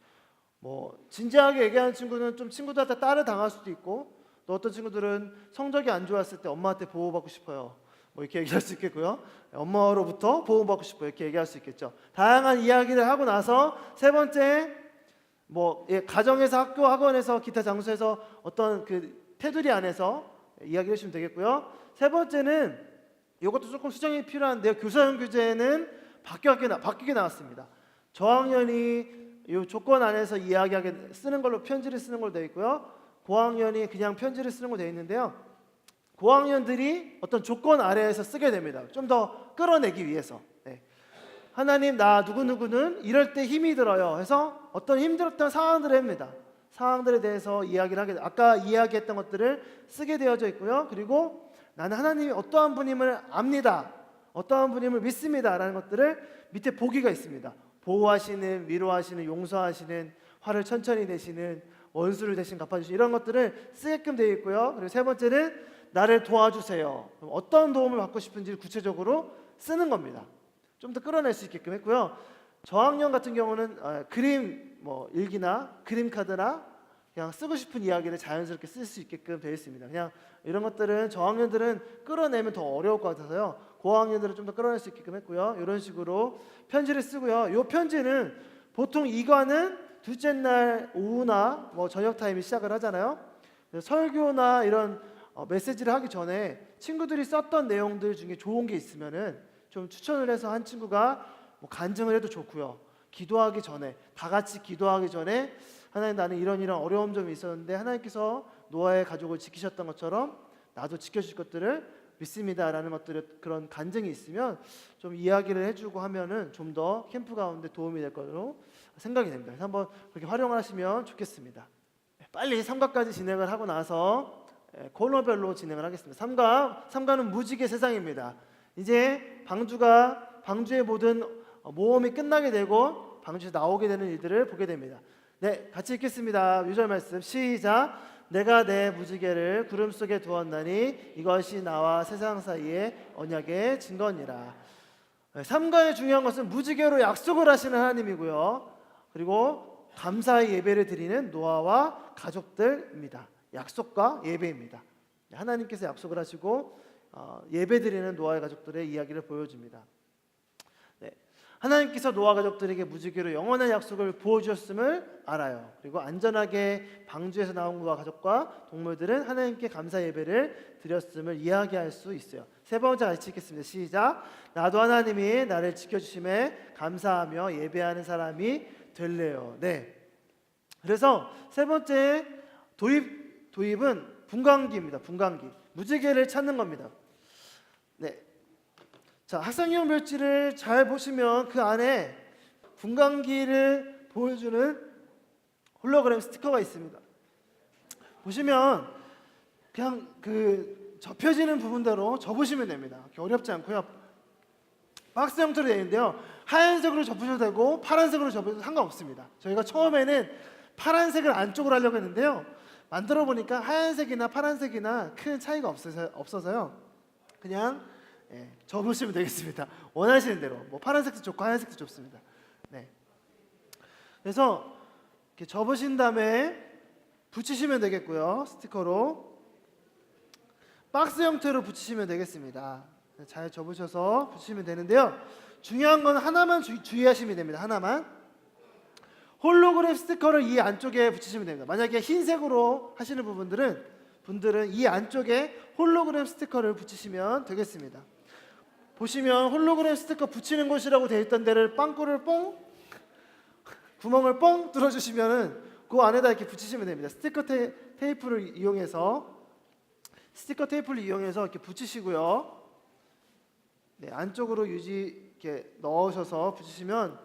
[SPEAKER 1] 뭐 진지하게 얘기하는 친구는 좀 친구들한테 따르 당할 수도 있고 또 어떤 친구들은 성적이 안 좋았을 때 엄마한테 보호받고 싶어요. 뭐 이렇게 얘기할 수 있겠고요. 엄마로부터 보호받고 싶어요. 이렇게 얘기할 수 있겠죠. 다양한 이야기를 하고 나서 세 번째 가정에서 학교 학원에서 기타 장소에서 어떤 그 테두리 안에서 이야기해 주시면 되겠고요. 세 번째는 이것도 조금 수정이 필요한데요. 교사용 규제는 바뀌게 나왔습니다. 저학년이 이 조건 안에서 이야기하게 쓰는 걸로 편지를 쓰는 걸로 되어 있고요. 고학년이 그냥 편지를 쓰는 걸로 되어 있는데요. 고학년들이 어떤 조건 아래에서 쓰게 됩니다. 좀 더 끌어내기 위해서. 하나님 나 누구누구는 이럴 때 힘이 들어요 해서 어떤 힘들었던 상황들을 합니다. 상황들에 대해서 이야기를 하게 아까 이야기했던 것들을 쓰게 되어져 있고요. 그리고 나는 하나님이 어떠한 분임을 압니다. 어떠한 분임을 믿습니다 라는 것들을 밑에 보기가 있습니다. 보호하시는, 위로하시는, 용서하시는, 화를 천천히 내시는, 원수를 대신 갚아주시는 이런 것들을 쓰게끔 되어 있고요. 그리고 세 번째는 나를 도와주세요. 어떤 도움을 받고 싶은지를 구체적으로 쓰는 겁니다. 좀 더 끌어낼 수 있게끔 했고요. 저학년 같은 경우는 그림 일기나 그림 카드나 그냥 쓰고 싶은 이야기를 자연스럽게 쓸 수 있게끔 되어 있습니다. 그냥 이런 것들은 저학년들은 끌어내면 더 어려울 것 같아서요. 고학년들은 좀 더 끌어낼 수 있게끔 했고요. 이런 식으로 편지를 쓰고요. 이 편지는 보통 이과는 둘째 날 오후나 저녁 타임에 시작을 하잖아요. 설교나 이런 메시지를 하기 전에 친구들이 썼던 내용들 중에 좋은 게 있으면은 좀 추천을 해서 한 친구가 간증을 해도 좋고요. 기도하기 전에 다 같이 기도하기 전에 하나님 나는 이런 어려운 점이 있었는데 하나님께서 노아의 가족을 지키셨던 것처럼 나도 지켜주실 것들을 믿습니다라는 것들의 그런 간증이 있으면 좀 이야기를 해주고 하면은 좀 더 캠프 가운데 도움이 될 거로 생각이 됩니다. 그래서 한번 그렇게 활용을 하시면 좋겠습니다. 빨리 3과까지 진행을 하고 나서 코너별로 진행을 하겠습니다. 3과는 무지개 세상입니다. 이제 방주의 모든 모험이 끝나게 되고 방주에서 나오게 되는 일들을 보게 됩니다. 같이 읽겠습니다. 유절 말씀 시작. 내가 내 무지개를 구름 속에 두었나니 이것이 나와 세상 사이의 언약의 증거니라. 3과의 중요한 것은 무지개로 약속을 하시는 하나님이고요. 그리고 감사의 예배를 드리는 노아와 가족들입니다. 약속과 예배입니다. 하나님께서 약속을 하시고 예배드리는 노아의 가족들의 이야기를 보여줍니다. 하나님께서 노아 가족들에게 무지개로 영원한 약속을 부어주셨음을 알아요. 그리고 안전하게 방주에서 나온 노아 가족과 동물들은 하나님께 감사 예배를 드렸음을 이야기할 수 있어요. 세 번째 같이 읽겠습니다. 시작. 나도 하나님이 나를 지켜주심에 감사하며 예배하는 사람이 될래요. 그래서 세 번째 도입은 분광기입니다. 분광기. 무지개를 찾는 겁니다. 자, 학생용 멸치를 잘 보시면 그 안에 분광기를 보여주는 홀로그램 스티커가 있습니다. 보시면 그냥 그 접혀지는 부분대로 접으시면 됩니다. 어렵지 않고요. 박스 형태로 되어 있는데요. 하얀색으로 접으셔도 되고 파란색으로 접으셔도 상관없습니다. 저희가 처음에는 파란색을 안쪽으로 하려고 했는데요. 만들어 보니까 하얀색이나 파란색이나 큰 차이가 없어서요. 그냥 접으시면 되겠습니다. 원하시는 대로 파란색도 좋고 하얀색도 좋습니다. 그래서 이렇게 접으신 다음에 붙이시면 되겠고요. 스티커로 박스 형태로 붙이시면 되겠습니다. 잘 접으셔서 붙이시면 되는데요. 중요한 건 하나만 주의하시면 됩니다. 하나만. 홀로그램 스티커를 이 안쪽에 붙이시면 됩니다. 만약에 흰색으로 하시는 부분들은 분들은 이 안쪽에 홀로그램 스티커를 붙이시면 되겠습니다. 보시면 홀로그램 스티커 붙이는 곳이라고 되어 있던 데를 빵꾸를 뽕, 구멍을 뻥 뚫어주시면은 그 안에다 이렇게 붙이시면 됩니다. 테이프를 이용해서 이렇게 붙이시고요. 네, 안쪽으로 이렇게 넣으셔서 붙이시면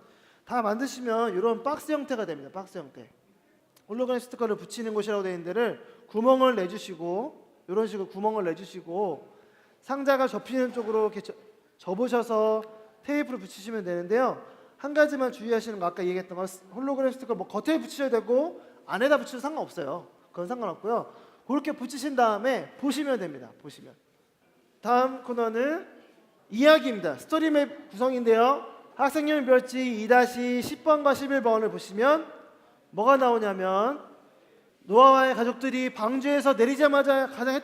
[SPEAKER 1] 다 만드시면 이런 박스 형태가 됩니다. 박스 형태. 홀로그램 스티커를 붙이는 곳이라고 되어 있는 데를 구멍을 내주시고 이런 식으로 구멍을 내주시고 상자가 접히는 쪽으로 이렇게 접으셔서 테이프를 붙이시면 되는데요. 한 가지만 주의하시는 거 아까 얘기했던 거 홀로그램 스티커 뭐 겉에 붙이셔야 되고 안에다 붙여도 상관없어요. 그건 상관없고요. 그렇게 붙이신 다음에 보시면 됩니다. 보시면 다음 코너는 이야기입니다. 스토리맵 구성인데요. 학생용 별지 2-10번과 11번을 보시면 뭐가 나오냐면 노아와의 가족들이 방주에서 내리자마자 가장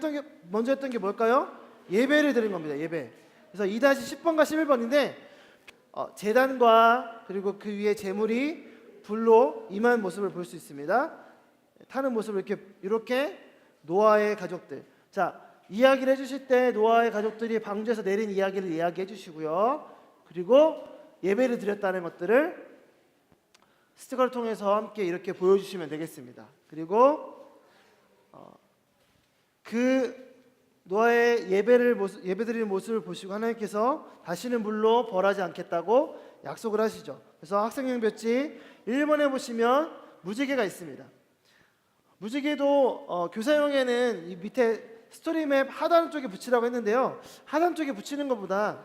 [SPEAKER 1] 먼저 했던 게 뭘까요? 예배를 드린 겁니다. 예배. 그래서 2-10번과 11번인데 제단과 그리고 그 위에 제물이 불로 임한 모습을 볼 수 있습니다. 타는 모습을 이렇게 노아의 가족들. 자, 이야기를 해주실 때 노아의 가족들이 방주에서 내린 이야기를 이야기해 주시고요. 그리고 예배를 드렸다는 것들을 스티커를 통해서 함께 이렇게 보여주시면 되겠습니다. 그리고 그 노아의 예배드리는 모습을 보시고 하나님께서 다시는 물로 벌하지 않겠다고 약속을 하시죠. 그래서 학생용 볕지 1번에 보시면 무지개가 있습니다. 무지개도 교사용에는 이 밑에 스토리맵 하단 쪽에 붙이라고 했는데요. 하단 쪽에 붙이는 것보다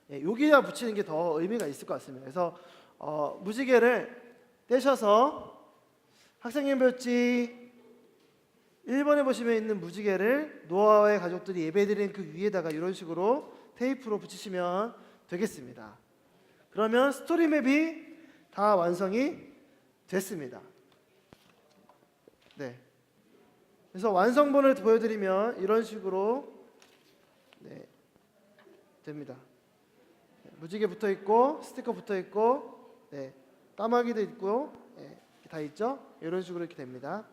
[SPEAKER 1] 여기다 붙이는 게 더 의미가 있을 것 같습니다. 그래서 무지개를 떼셔서 학생용 볕지 1번에 보시면 있는 무지개를 노아의 가족들이 예배드린 그 위에다가 이런 식으로 테이프로 붙이시면 되겠습니다. 그러면 스토리맵이 다 완성이 됐습니다. 네. 그래서 완성본을 보여드리면 이런 식으로 됩니다. 무지개 붙어 있고 스티커 붙어 있고 까마귀도 있고 다 있죠? 이런 식으로 이렇게 됩니다.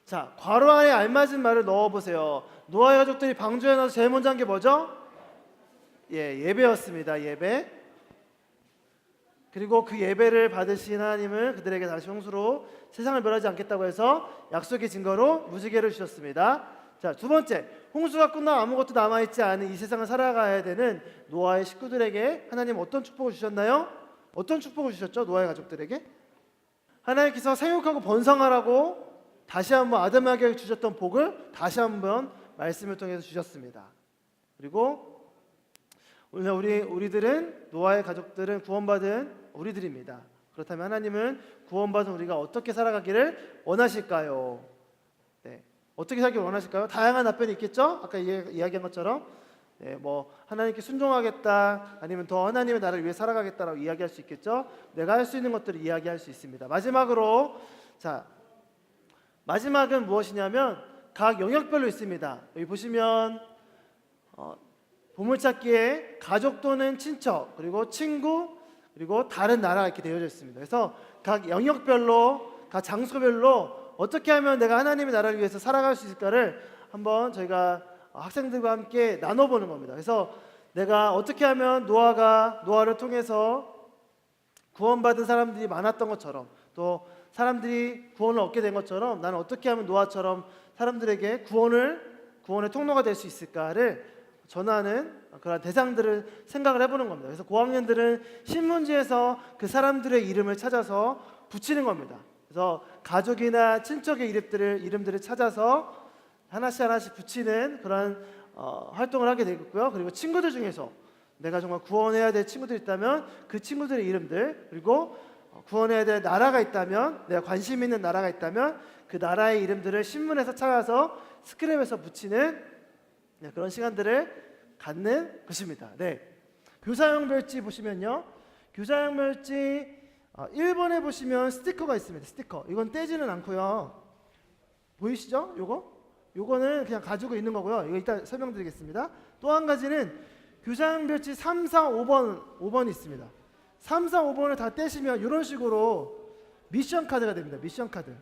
[SPEAKER 1] 자, 괄호 안에 알맞은 말을 넣어보세요. 노아의 가족들이 방주에 나서 제일 먼저 한 게 뭐죠? 예배였습니다. 예배. 그리고 그 예배를 받으신 하나님을 그들에게 다시 홍수로 세상을 멸하지 않겠다고 해서 약속의 증거로 무지개를 주셨습니다. 자, 두 번째, 홍수가 끝나 아무것도 남아있지 않은 이 세상을 살아가야 되는 노아의 식구들에게 하나님 어떤 축복을 주셨나요? 어떤 축복을 주셨죠? 노아의 가족들에게? 하나님께서 생육하고 번성하라고 다시 한번 아담에게 주셨던 복을 다시 한번 말씀을 통해서 주셨습니다. 그리고 오늘 우리들은 노아의 가족들은 구원받은 우리들입니다. 그렇다면 하나님은 구원받은 우리가 어떻게 살아가기를 원하실까요? 어떻게 살기를 원하실까요? 다양한 답변이 있겠죠? 아까 이야기한 것처럼 뭐 하나님께 순종하겠다, 아니면 더 하나님의 나라를 위해 살아가겠다라고 이야기할 수 있겠죠? 내가 할 수 있는 것들을 이야기할 수 있습니다. 마지막은 무엇이냐면 각 영역별로 있습니다. 여기 보시면 보물찾기에 가족 또는 친척, 그리고 친구, 그리고 다른 나라가 이렇게 되어져 있습니다. 그래서 각 영역별로, 각 장소별로 어떻게 하면 내가 하나님의 나라를 위해서 살아갈 수 있을까를 한번 저희가 학생들과 함께 나눠보는 겁니다. 그래서 내가 어떻게 하면 노아를 통해서 구원받은 사람들이 많았던 것처럼, 또 사람들이 구원을 얻게 된 것처럼 나는 어떻게 하면 노아처럼 사람들에게 구원의 통로가 될 수 있을까를 전하는 그런 대상들을 생각을 해보는 겁니다. 그래서 고학년들은 신문지에서 그 사람들의 이름을 찾아서 붙이는 겁니다. 그래서 가족이나 친척의 이름들을 찾아서 하나씩 붙이는 그런 활동을 하게 되겠고요. 그리고 친구들 중에서 내가 정말 구원해야 될 친구들이 있다면 그 친구들의 이름들, 그리고 구원해야 될 나라가 있다면, 내가 관심 있는 나라가 있다면 그 나라의 이름들을 신문에서 찾아서 스크랩에서 붙이는 그런 시간들을 갖는 것입니다. 교사용 별지 보시면요, 교사용 별지 1번에 보시면 스티커가 있습니다. 스티커. 이건 떼지는 않고요. 보이시죠? 요거는 그냥 가지고 있는 거고요. 이거 이따 설명드리겠습니다. 또 한 가지는 교사용 별지 3, 4, 5번이 있습니다. 3, 4, 5번을 다 떼시면 이런 식으로 미션 카드가 됩니다. 미션 카드.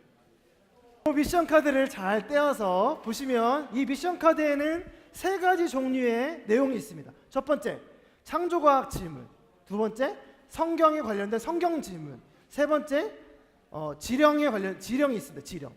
[SPEAKER 1] 미션 카드를 잘 떼어서 보시면 이 미션 카드에는 세 가지 종류의 내용이 있습니다. 첫 번째, 창조과학 질문. 두 번째, 성경에 관련된 성경 질문. 세 번째, 지령에 관련 지령이 있습니다. 지령.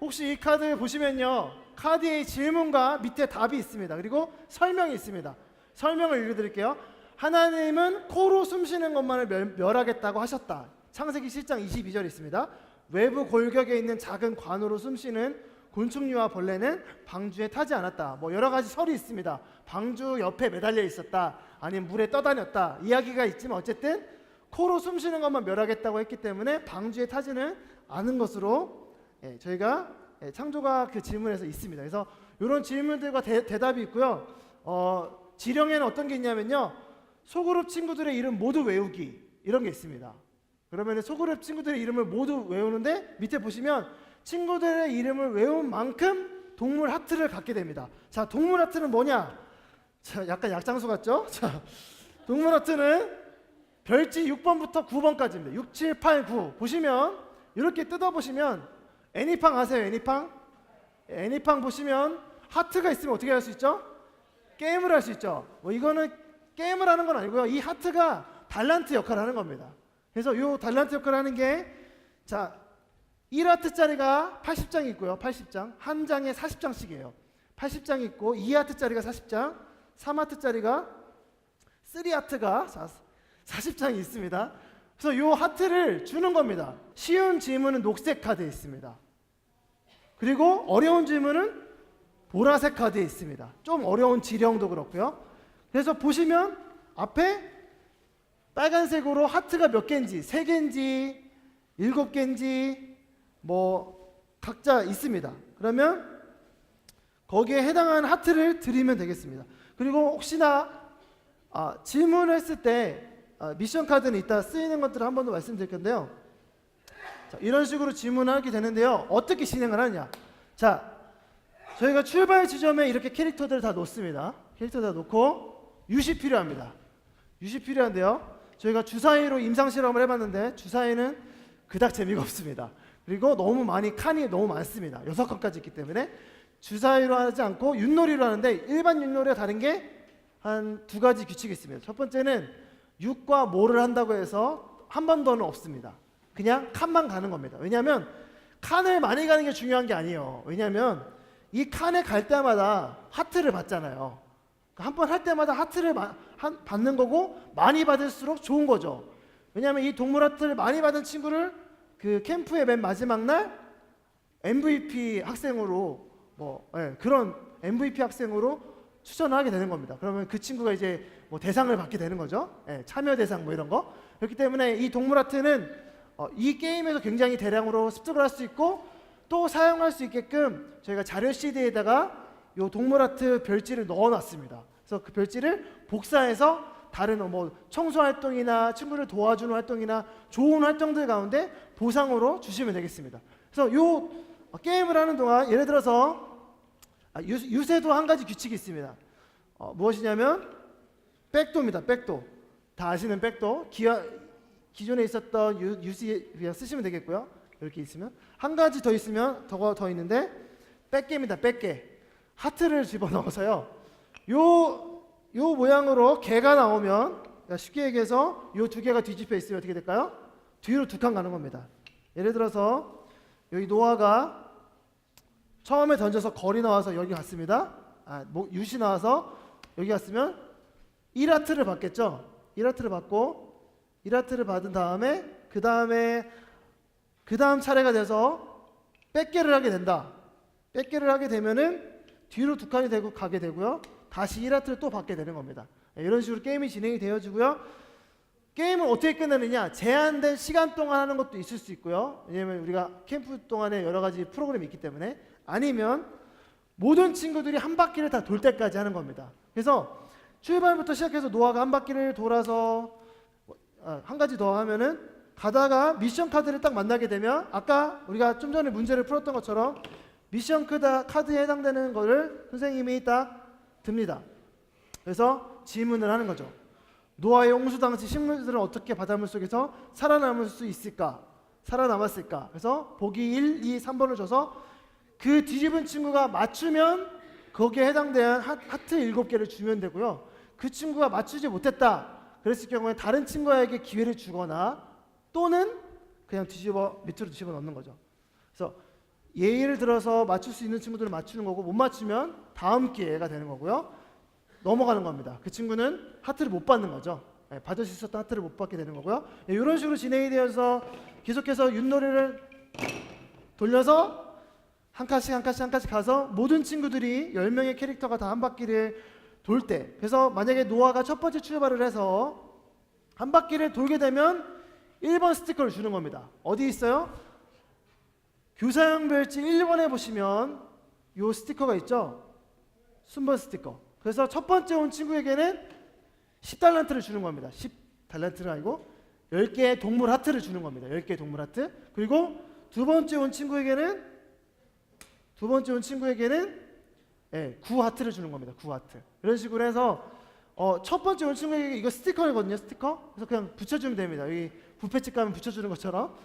[SPEAKER 1] 혹시 이 카드 보시면요, 카드의 질문과 밑에 답이 있습니다. 그리고 설명이 있습니다. 설명을 읽어드릴게요. 하나님은 코로 숨쉬는 것만을 멸하겠다고 하셨다. 창세기 7장 22절 있습니다. 외부 골격에 있는 작은 관으로 숨쉬는 곤충류와 벌레는 방주에 타지 않았다. 뭐 여러 가지 설이 있습니다. 방주 옆에 매달려 있었다. 아니면 물에 떠다녔다. 이야기가 있지만 어쨌든 코로 숨쉬는 것만 멸하겠다고 했기 때문에 방주에 타지는 않은 것으로 저희가 창조가 그 질문에서 있습니다. 그래서 이런 질문들과 대답이 있고요. 지령에는 어떤 게 있냐면요, 소그룹 친구들의 이름 모두 외우기 이런 게 있습니다. 그러면 소그룹 친구들의 이름을 모두 외우는데 밑에 보시면 친구들의 이름을 외운 만큼 동물 하트를 갖게 됩니다. 자, 동물 하트는 뭐냐? 자, 약간 약장수 같죠? 자, 동물 하트는 별지 6번부터 9번까지입니다. 6, 7, 8, 9 보시면 이렇게 뜯어보시면 애니팡 아세요? 애니팡 보시면 하트가 있으면 어떻게 할 수 있죠? 게임을 할 수 있죠. 이거는 게임을 하는 건 아니고요. 이 하트가 달란트 역할을 하는 겁니다. 그래서 이 달란트 역할을 하는 게, 자, 1하트짜리가 80장이 있고요. 80장. 한 장에 40장씩이에요. 80장이 있고 2하트짜리가 40장, 3하트짜리가 3하트가 40장이 있습니다. 그래서 이 하트를 주는 겁니다. 쉬운 질문은 녹색 카드에 있습니다. 그리고 어려운 질문은 보라색 카드에 있습니다. 좀 어려운 지령도 그렇고요. 그래서 보시면 앞에 빨간색으로 하트가 몇 개인지, 3개인지 7개인지 뭐 각자 있습니다. 그러면 거기에 해당하는 하트를 드리면 되겠습니다. 그리고 혹시나 질문을 했을 때 미션 카드는 이따 쓰이는 것들을 한 번 더 말씀드릴 건데요. 자, 이런 식으로 질문을 하게 되는데요. 어떻게 진행을 하느냐? 자, 저희가 출발 지점에 이렇게 캐릭터들을 다 놓습니다. 캐릭터 다 놓고 유시 필요합니다. 유시 필요한데요. 저희가 주사위로 임상 실험을 해봤는데 주사위는 그닥 재미가 없습니다. 그리고 너무 많이 칸이 너무 많습니다. 6칸까지 있기 때문에 주사위로 하지 않고 윷놀이로 하는데, 일반 윷놀이와 다른 게 한 2가지 규칙이 있습니다. 첫 번째는 6과 모를 한다고 해서 한 번 더는 없습니다. 그냥 칸만 가는 겁니다. 왜냐하면 칸을 많이 가는 게 중요한 게 아니에요. 왜냐하면 이 칸에 갈 때마다 하트를 받잖아요. 한 번 할 때마다 하트를 받는 거고, 많이 받을수록 좋은 거죠. 왜냐하면 이 동물 하트를 많이 받은 친구를 그 캠프의 맨 마지막 날 MVP 학생으로 그런 MVP 학생으로 추천을 하게 되는 겁니다. 그러면 그 친구가 이제 뭐 대상을 받게 되는 거죠. 참여 대상 뭐 이런 거. 그렇기 때문에 이 동물 하트는 이 게임에서 굉장히 대량으로 습득을 할 수 있고, 또 사용할 수 있게끔 저희가 자료 CD에다가 이 동물 하트 별지를 넣어놨습니다. 그래서 그 별지를 복사해서 다른 뭐 청소 활동이나 친구를 도와주는 활동이나 좋은 활동들 가운데 보상으로 주시면 되겠습니다. 그래서 이 게임을 하는 동안 예를 들어서 유세도 한 가지 규칙이 있습니다. 무엇이냐면 백도입니다. 백도. 다 아시는 백도. 기존에 있었던 유시 그냥 쓰시면 되겠고요. 이렇게 있으면 한 가지 더 있으면 더 있는데 백개입니다. 백개. 하트를 집어넣어서요. 요 모양으로 개가 나오면, 쉽게 얘기해서 요 2개가 뒤집혀 있으면 어떻게 될까요? 뒤로 2칸 가는 겁니다. 예를 들어서 여기 노아가 처음에 던져서 걸이 나와서 여기 갔습니다. 유시 나와서 여기 갔으면 1하트를 받겠죠. 1하트를 받고 1하트를 받은 다음에 그 다음 차례가 돼서 뺏개를 하게 된다. 뺏개를 하게 되면은 뒤로 2칸이 되고 가게 되고요. 다시 1하트를 또 받게 되는 겁니다. 이런 식으로 게임이 진행이 되어지고요. 게임은 어떻게 끝내느냐? 제한된 시간 동안 하는 것도 있을 수 있고요. 왜냐면 우리가 캠프 동안에 여러 가지 프로그램이 있기 때문에. 아니면 모든 친구들이 한 바퀴를 다 돌 때까지 하는 겁니다. 그래서 출발부터 시작해서 노아가 한 바퀴를 돌아서 한 가지 더 하면은, 가다가 미션 카드를 딱 만나게 되면 아까 우리가 좀 전에 문제를 풀었던 것처럼 미션 카드에 해당되는 거를 선생님이 딱 듭니다. 그래서 질문을 하는 거죠. 노아의 홍수 당시 식물들은 어떻게 바닷물 속에서 살아남을 수 있을까? 살아남았을까? 그래서 보기 1, 2, 3번을 줘서 그 뒤집은 친구가 맞추면 거기에 해당되는 하트 7개를 주면 되고요. 그 친구가 맞추지 못했다 그랬을 경우에 다른 친구에게 기회를 주거나 또는 그냥 밑으로 뒤집어 넣는 거죠. 그래서 예를 들어서 맞출 수 있는 친구들을 맞추는 거고 못 맞추면 다음 기회가 되는 거고요. 넘어가는 겁니다. 그 친구는 하트를 못 받는 거죠. 받을 수 있었던 하트를 못 받게 되는 거고요. 이런 식으로 진행이 되어서 계속해서 윷놀이를 돌려서 한 칸씩 가서 모든 친구들이 10명의 캐릭터가 다 한 바퀴를 돌 때, 그래서 만약에 노아가 첫 번째 출발을 해서 한 바퀴를 돌게 되면 1번 스티커를 주는 겁니다. 어디 있어요? 교사형 별지 1번에 보시면 요 스티커가 있죠? 순번 스티커. 그래서 첫 번째 온 친구에게는 10달란트를 주는 겁니다. 10달란트가 아니고 10개의 동물 하트를 주는 겁니다. 10개의 동물 하트. 그리고 두 번째 온 친구에게는 9하트를 주는 겁니다. 9하트. 이런 식으로 해서 첫 번째 온 친구에게 이거 스티커거든요. 스티커. 그래서 그냥 붙여주면 됩니다. 여기 뷔페집 가면 붙여주는 것처럼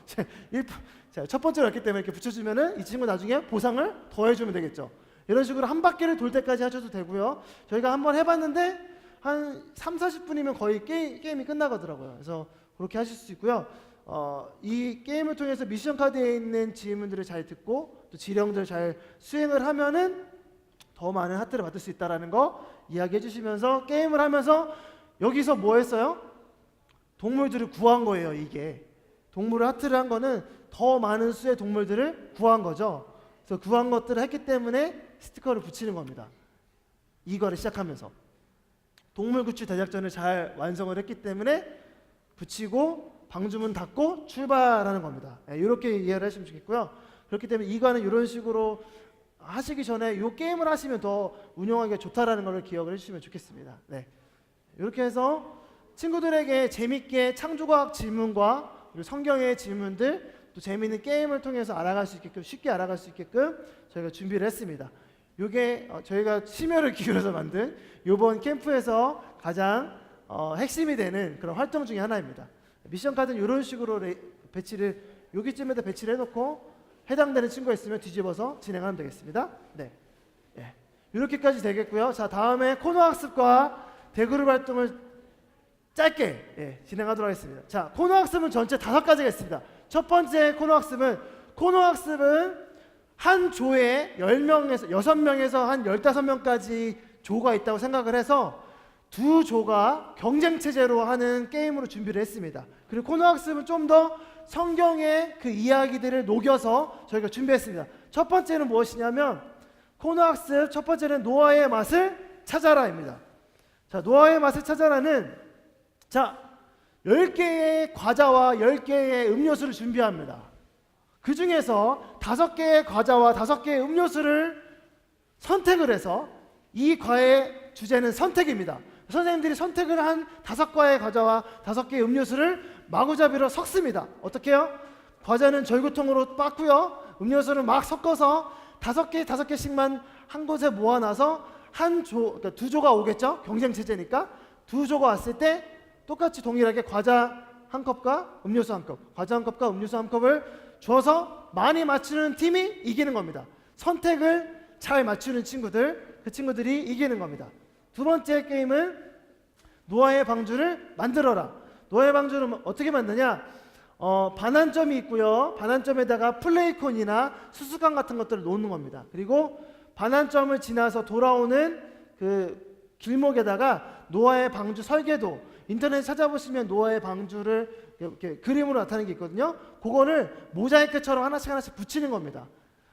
[SPEAKER 1] 자, 첫 번째로 왔기 때문에 이렇게 붙여주면은 이 친구 나중에 보상을 더해주면 되겠죠. 이런 식으로 한 바퀴를 돌 때까지 하셔도 되고요. 저희가 한번 해봤는데 한 30-40분이면 거의 게임이 끝나가더라고요. 그래서 그렇게 하실 수 있고요. 이 게임을 통해서 미션 카드에 있는 질문들을 잘 듣고 또 지령들을 잘 수행을 하면은 더 많은 하트를 받을 수 있다는 거 이야기해 주시면서 게임을 하면서 여기서 뭐 했어요? 동물들을 구한 거예요. 이게 동물을 하트를 한 거는 더 많은 수의 동물들을 구한 거죠. 그래서 구한 것들을 했기 때문에 스티커를 붙이는 겁니다. 이거를 시작하면서 동물 구출 대작전을 잘 완성을 했기 때문에 붙이고 방주문 닫고 출발하는 겁니다. 이렇게 이해를 하시면 좋겠고요. 그렇기 때문에 이거는 이런 식으로 하시기 전에 이 게임을 하시면 더 운영하기가 좋다라는 걸 기억을 해주시면 좋겠습니다. 네. 이렇게 해서 친구들에게 재밌게 창조과학 질문과 그리고 성경의 질문들 또 재미있는 게임을 통해서 알아갈 수 있게끔 쉽게 알아갈 수 있게끔 저희가 준비를 했습니다. 이게 저희가 심혈을 기울여서 만든 이번 캠프에서 가장 핵심이 되는 그런 활동 중에 하나입니다. 미션 카드는 이런 식으로 배치를 여기쯤에다 배치를 해놓고 해당되는 친구가 있으면 뒤집어서 진행하면 되겠습니다. 네, 이렇게까지 되겠고요. 자, 다음에 코너 학습과 대그룹 활동을 짧게 진행하도록 하겠습니다. 자, 코너 학습은 전체 5가지가 있습니다. 첫 번째 코너 학습은 한 조에 10명에서 6명에서 한 15명까지 조가 있다고 생각을 해서 두 조가 경쟁 체제로 하는 게임으로 준비를 했습니다. 그리고 코너 학습은 좀 더 성경의 그 이야기들을 녹여서 저희가 준비했습니다. 첫 번째는 무엇이냐면 코너 학습 첫 번째는 노아의 맛을 찾아라입니다. 자, 노아의 맛을 찾아라는 10개의 과자와 10개의 음료수를 준비합니다. 그 중에서 5개의 과자와 5개의 음료수를 선택을 해서 이 과의 주제는 선택입니다. 선생님들이 선택을 한 5과의 과자와 5개의 음료수를 마구잡이로 섞습니다. 어떻게 해요? 과자는 절구통으로 빻고요. 음료수는 막 섞어서 5개씩만 한 곳에 모아놔서 그러니까 두 조가 오겠죠? 경쟁 체제니까 두 조가 왔을 때 똑같이 동일하게 과자 한 컵과 음료수 한 컵, 과자 한 컵과 음료수 한 컵을 줘서 많이 맞추는 팀이 이기는 겁니다. 선택을 잘 맞추는 친구들, 그 친구들이 이기는 겁니다. 두 번째 게임은 노아의 방주를 만들어라. 노아의 방주는 어떻게 만드냐? 반환점이 있고요. 반환점에다가 플레이콘이나 수수깡 같은 것들을 놓는 겁니다. 그리고 반환점을 지나서 돌아오는 그 길목에다가 노아의 방주 설계도, 인터넷 찾아보시면 노아의 방주를 이렇게 그림으로 나타내는 게 있거든요. 그거를 모자이크처럼 하나씩 붙이는 겁니다.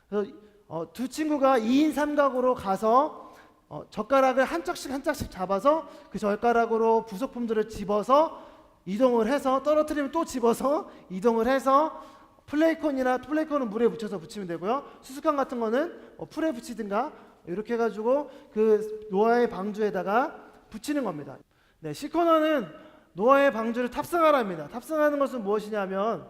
[SPEAKER 1] 그래서 두 친구가 2인 3각으로 가서 젓가락을 한 짝씩 잡아서 그 젓가락으로 부속품들을 집어서 이동을 해서 떨어뜨리면 또 집어서 이동을 해서 플레이콘은 물에 묻혀서 붙이면 되고요. 수수깡 같은 거는 풀에 붙이든가 이렇게 해가지고 그 노아의 방주에다가 붙이는 겁니다. 네, C코너는 노아의 방주를 탑승하라입니다. 탑승하는 것은 무엇이냐면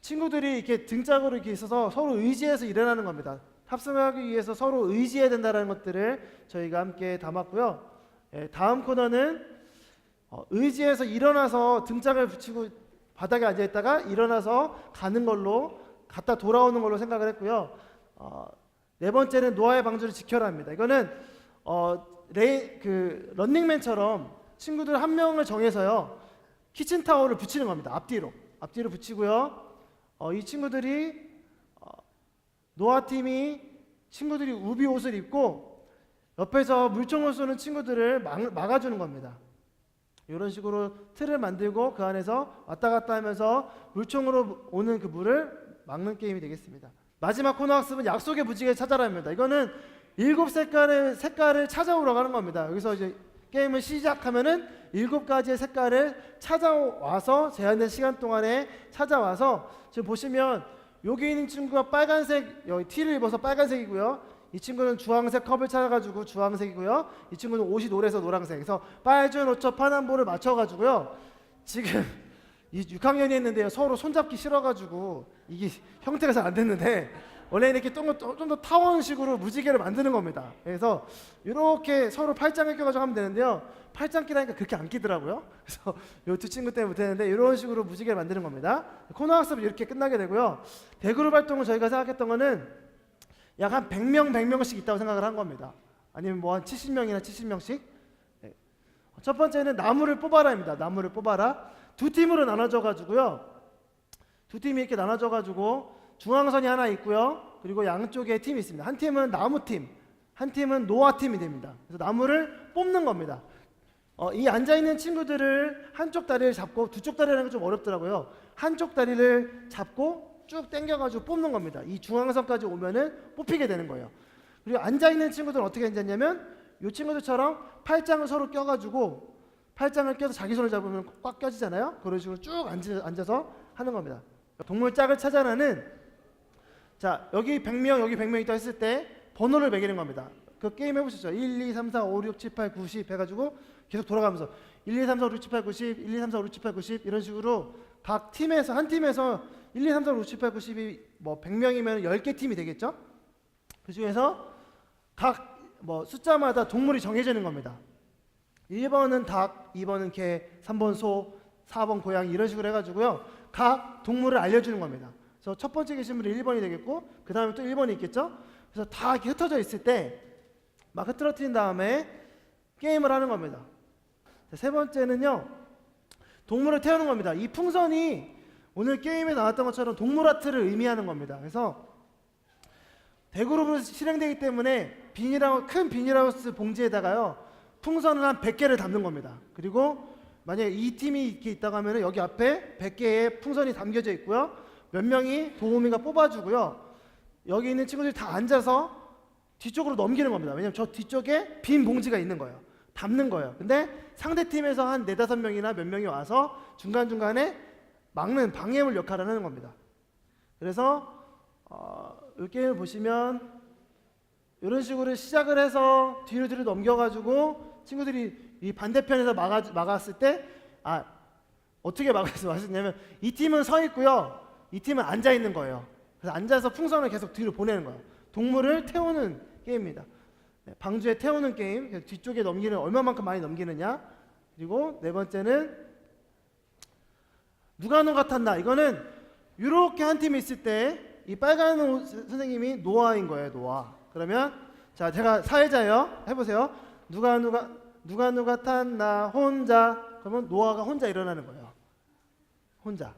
[SPEAKER 1] 친구들이 이렇게 등짝으로 이렇게 있어서 서로 의지해서 일어나는 겁니다. 탑승하기 위해서 서로 의지해야 된다는 것들을 저희가 함께 담았고요. 다음 코너는 의지해서 일어나서 등짝을 붙이고 바닥에 앉아 있다가 일어나서 가는 걸로 갔다 돌아오는 걸로 생각을 했고요. 네 번째는 노아의 방주를 지켜라입니다. 이거는 런닝맨처럼 친구들 한 명을 정해서요 키친타워를 붙이는 겁니다. 앞뒤로 붙이고요. 이 친구들이 노아 팀이 친구들이 우비 옷을 입고 옆에서 물총을 쏘는 친구들을 막아주는 겁니다. 이런 식으로 틀을 만들고 그 안에서 왔다 갔다 하면서 물총으로 오는 그 물을 막는 게임이 되겠습니다. 마지막 코너 학습은 약속의 무지개를 찾아라입니다. 이거는 7색깔을 찾아오러 가는 겁니다. 여기서 이제 게임을 시작하면은 7가지의 색깔을 찾아와서 제한된 시간 동안에 찾아와서 지금 보시면 여기 있는 친구가 빨간색 여기 티를 입어서 빨간색이고요. 이 친구는 주황색 컵을 찾아가지고 주황색이고요. 이 친구는 옷이 노래서 노란색. 그래서 빨주 노초 파남보를 맞춰가지고요. 지금 이 6학년이 했는데요. 서로 손잡기 싫어가지고 이게 형태가 잘 안 됐는데 원래는 이렇게 좀 더 타원식으로 무지개를 만드는 겁니다. 그래서 이렇게 서로 팔짱을 껴가지고 하면 되는데요. 팔짱 끼라니까 그렇게 안 끼더라고요. 그래서 이 두 친구 때문에 못했는데 이런 식으로 무지개를 만드는 겁니다. 코너 학습은 이렇게 끝나게 되고요. 대그룹 활동을 저희가 생각했던 거는 약 한 100명씩 있다고 생각을 한 겁니다. 아니면 뭐 한 70명이나 70명씩. 네. 첫 번째는 나무를 뽑아라입니다. 나무를 뽑아라. 두 팀으로 나눠져 가지고요. 두 팀이 이렇게 나눠져 가지고 중앙선이 하나 있고요. 그리고 양쪽에 팀이 있습니다. 한 팀은 나무팀, 한 팀은 노아팀이 됩니다. 그래서 나무를 뽑는 겁니다. 이 앉아있는 친구들을 한쪽 다리를 잡고 두 쪽 다리라는 게 좀 어렵더라고요. 한쪽 다리를 잡고 쭉 당겨가지고 뽑는 겁니다. 이 중앙선까지 오면은 뽑히게 되는 거예요. 그리고 앉아있는 친구들은 어떻게 앉았냐면 이 친구들처럼 팔짱을 서로 껴가지고 팔짱을 껴서 자기 손을 잡으면 꽉 껴지잖아요. 그런 식으로 쭉 앉아서 하는 겁니다. 동물 짝을 찾아라는 자 여기 100명 여기 100명 있다 했을 때 번호를 매기는 겁니다. 그 게임 해보셨죠? 1, 2, 3, 4, 5, 6, 7, 8, 90 해가지고 계속 돌아가면서 1, 2, 3, 4, 5, 6, 7, 8, 90 1, 2, 3, 4, 5, 6, 7, 8, 90 이런 식으로 각 팀에서 한 팀에서 1, 2, 3, 4, 5, 6, 7, 8, 90이 뭐 100명이면 10개 팀이 되겠죠? 그 중에서 각 뭐 숫자마다 동물이 정해지는 겁니다. 1번은 닭, 2번은 개, 3번 소, 4번 고양이 이런 식으로 해가지고요. 각 동물을 알려주는 겁니다. 그래서 첫 번째 계신 분이 1번이 되겠고 그 다음에 또 1번이 있겠죠? 그래서 다 이렇게 흩어져 있을 때 막 흐트러뜨린 다음에 게임을 하는 겁니다. 자, 세 번째는요. 동물을 태우는 겁니다. 이 풍선이 오늘 게임에 나왔던 것처럼 동물 아트를 의미하는 겁니다. 그래서 대그룹으로 실행되기 때문에 큰 비닐하우스 봉지에다가요. 풍선을 한 100개를 담는 겁니다. 그리고 만약에 이 팀이 이렇게 있다고 하면 여기 앞에 100개의 풍선이 담겨져 있고요. 몇 명이 도우미가 뽑아주고요. 여기 있는 친구들이 다 앉아서 뒤쪽으로 넘기는 겁니다. 왜냐면 저 뒤쪽에 빈 봉지가 있는 거예요. 담는 거예요. 근데 상대팀에서 한 4, 5명이나 몇 명이 와서 중간중간에 막는 방해물 역할을 하는 겁니다. 그래서 이 게임을 보시면 이런 식으로 시작을 해서 뒤로 넘겨가지고 친구들이 이 반대편에서 막았을 때 어떻게 막았냐면 이 팀은 서 있고요. 이 팀은 앉아 있는 거예요. 그래서 앉아서 풍선을 계속 뒤로 보내는 거예요. 동물을 태우는 게임입니다. 네, 방주에 태우는 게임. 뒤쪽에 얼마만큼 많이 넘기느냐. 그리고 네 번째는 누가 노 같았나. 이거는 이렇게 한 팀이 있을 때 이 빨간 옷 선생님이 노아인 거예요. 노아. 그러면 자 제가 사회자예요. 해보세요. 누가 누 같았나 혼자. 그러면 노아가 혼자 일어나는 거예요. 혼자.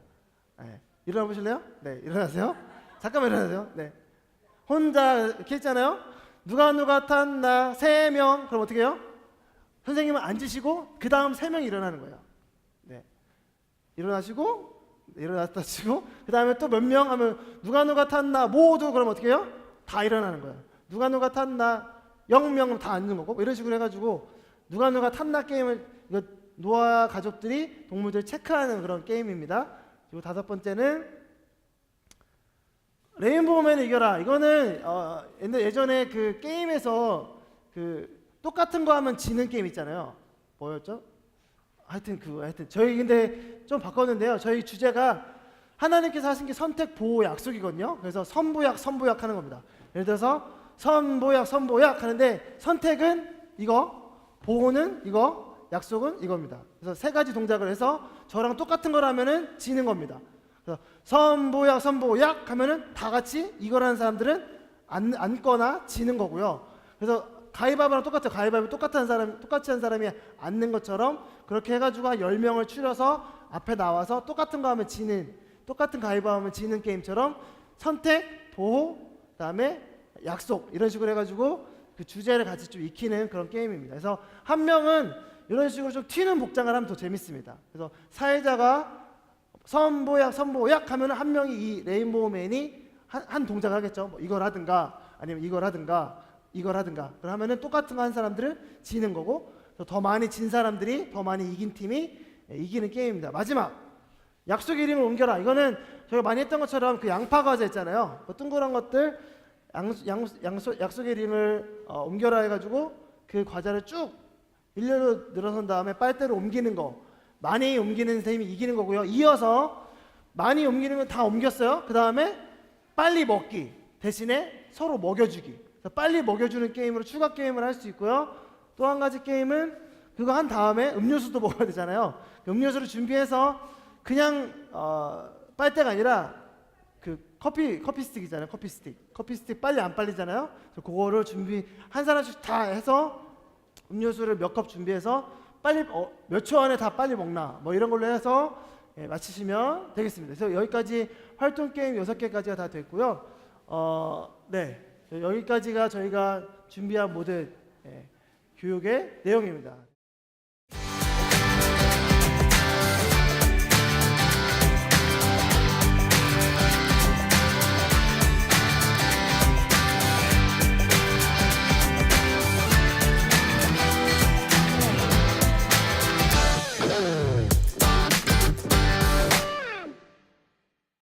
[SPEAKER 1] 네. 일어나 보실래요? 네, 일어나세요. 잠깐만 일어나세요. 네. 혼자 이렇게 했잖아요. 누가 같았나 3명. 그럼 어떻게 해요? 선생님은 앉으시고 그 다음 3명이 일어나는 거예요. 네. 일어나시고 일어났다 치고 그 다음에 또 몇 명 하면 누가 같았나 모두 그럼 어떻게 해요? 다 일어나는 거예요. 누가 같았나 0명 다 앉는 거고 뭐 이런 식으로 해가지고 누가 탔나 게임을 이거 노아 가족들이 동물들 체크하는 그런 게임입니다. 그리고 5번째는 레인보우맨을 이겨라. 이거는 예전에 그 게임에서 그 똑같은 거 하면 지는 게임 있잖아요. 뭐였죠? 하여튼 저희 근데 좀 바꿨는데요. 저희 주제가 하나님께서 하신 게 선택 보호 약속이거든요. 그래서 선보약 하는 겁니다. 예를 들어서 선보약 하는데 선택은 이거, 보호는 이거, 약속은 이겁니다. 그래서 3가지 동작을 해서 저랑 똑같은 걸 하면은 지는 겁니다. 그래서 선보약 하면은 다 같이 이걸 하는 사람들은 앉거나 지는 거고요. 그래서 가위바위보랑 똑같아요. 가위바위보 똑같이 한 사람이 앉는 것처럼 그렇게 해가지고 한 10명을 추려서 앞에 나와서 똑같은 거 하면 지는, 똑같은 가위바위보 하면 지는 게임처럼 선택, 보호, 그다음에 약속 이런 식으로 해가지고 그 주제를 같이 좀 익히는 그런 게임입니다. 그래서 한 명은 이런 식으로 좀 튀는 복장을 하면 더 재밌습니다. 그래서 사회자가 선보약 하면 한 명이 이 레인보우맨이 한 동작을 하겠죠. 뭐 이걸 하든가 아니면 이걸 하든가 그러면은 똑같은 거 한 사람들은 지는 거고, 더 많이 진 사람들이, 더 많이 이긴 팀이 이기는 게임입니다. 마지막 약속 이름을 옮겨라. 이거는 저희가 많이 했던 것처럼 그 양파 과자 있잖아요. 그 둥그런 것들 약속 이름을 옮겨라 해가지고 그 과자를 쭉 일렬로 늘어선 다음에 빨대로 옮기는 거, 많이 옮기는 셈이 이기는 거고요. 이어서 많이 옮기는 건 다 옮겼어요. 그 다음에 빨리 먹기 대신에 서로 먹여주기. 빨리 먹여주는 게임으로 추가 게임을 할 수 있고요. 또 한 가지 게임은 그거 한 다음에 음료수도 먹어야 되잖아요. 음료수를 준비해서 그냥 빨대가 아니라 그 커피 스틱이잖아요. 커피 스틱 빨리 안 빨리잖아요. 그래서 그거를 한 사람씩 다 해서 음료수를 몇 컵 준비해서 빨리 몇 초 안에 다 빨리 먹나 뭐 이런 걸로 해서 마치시면 되겠습니다. 그래서 여기까지 활동 게임 6개까지가 다 됐고요. 네, 여기까지가 저희가 준비한 모든 교육의 내용입니다.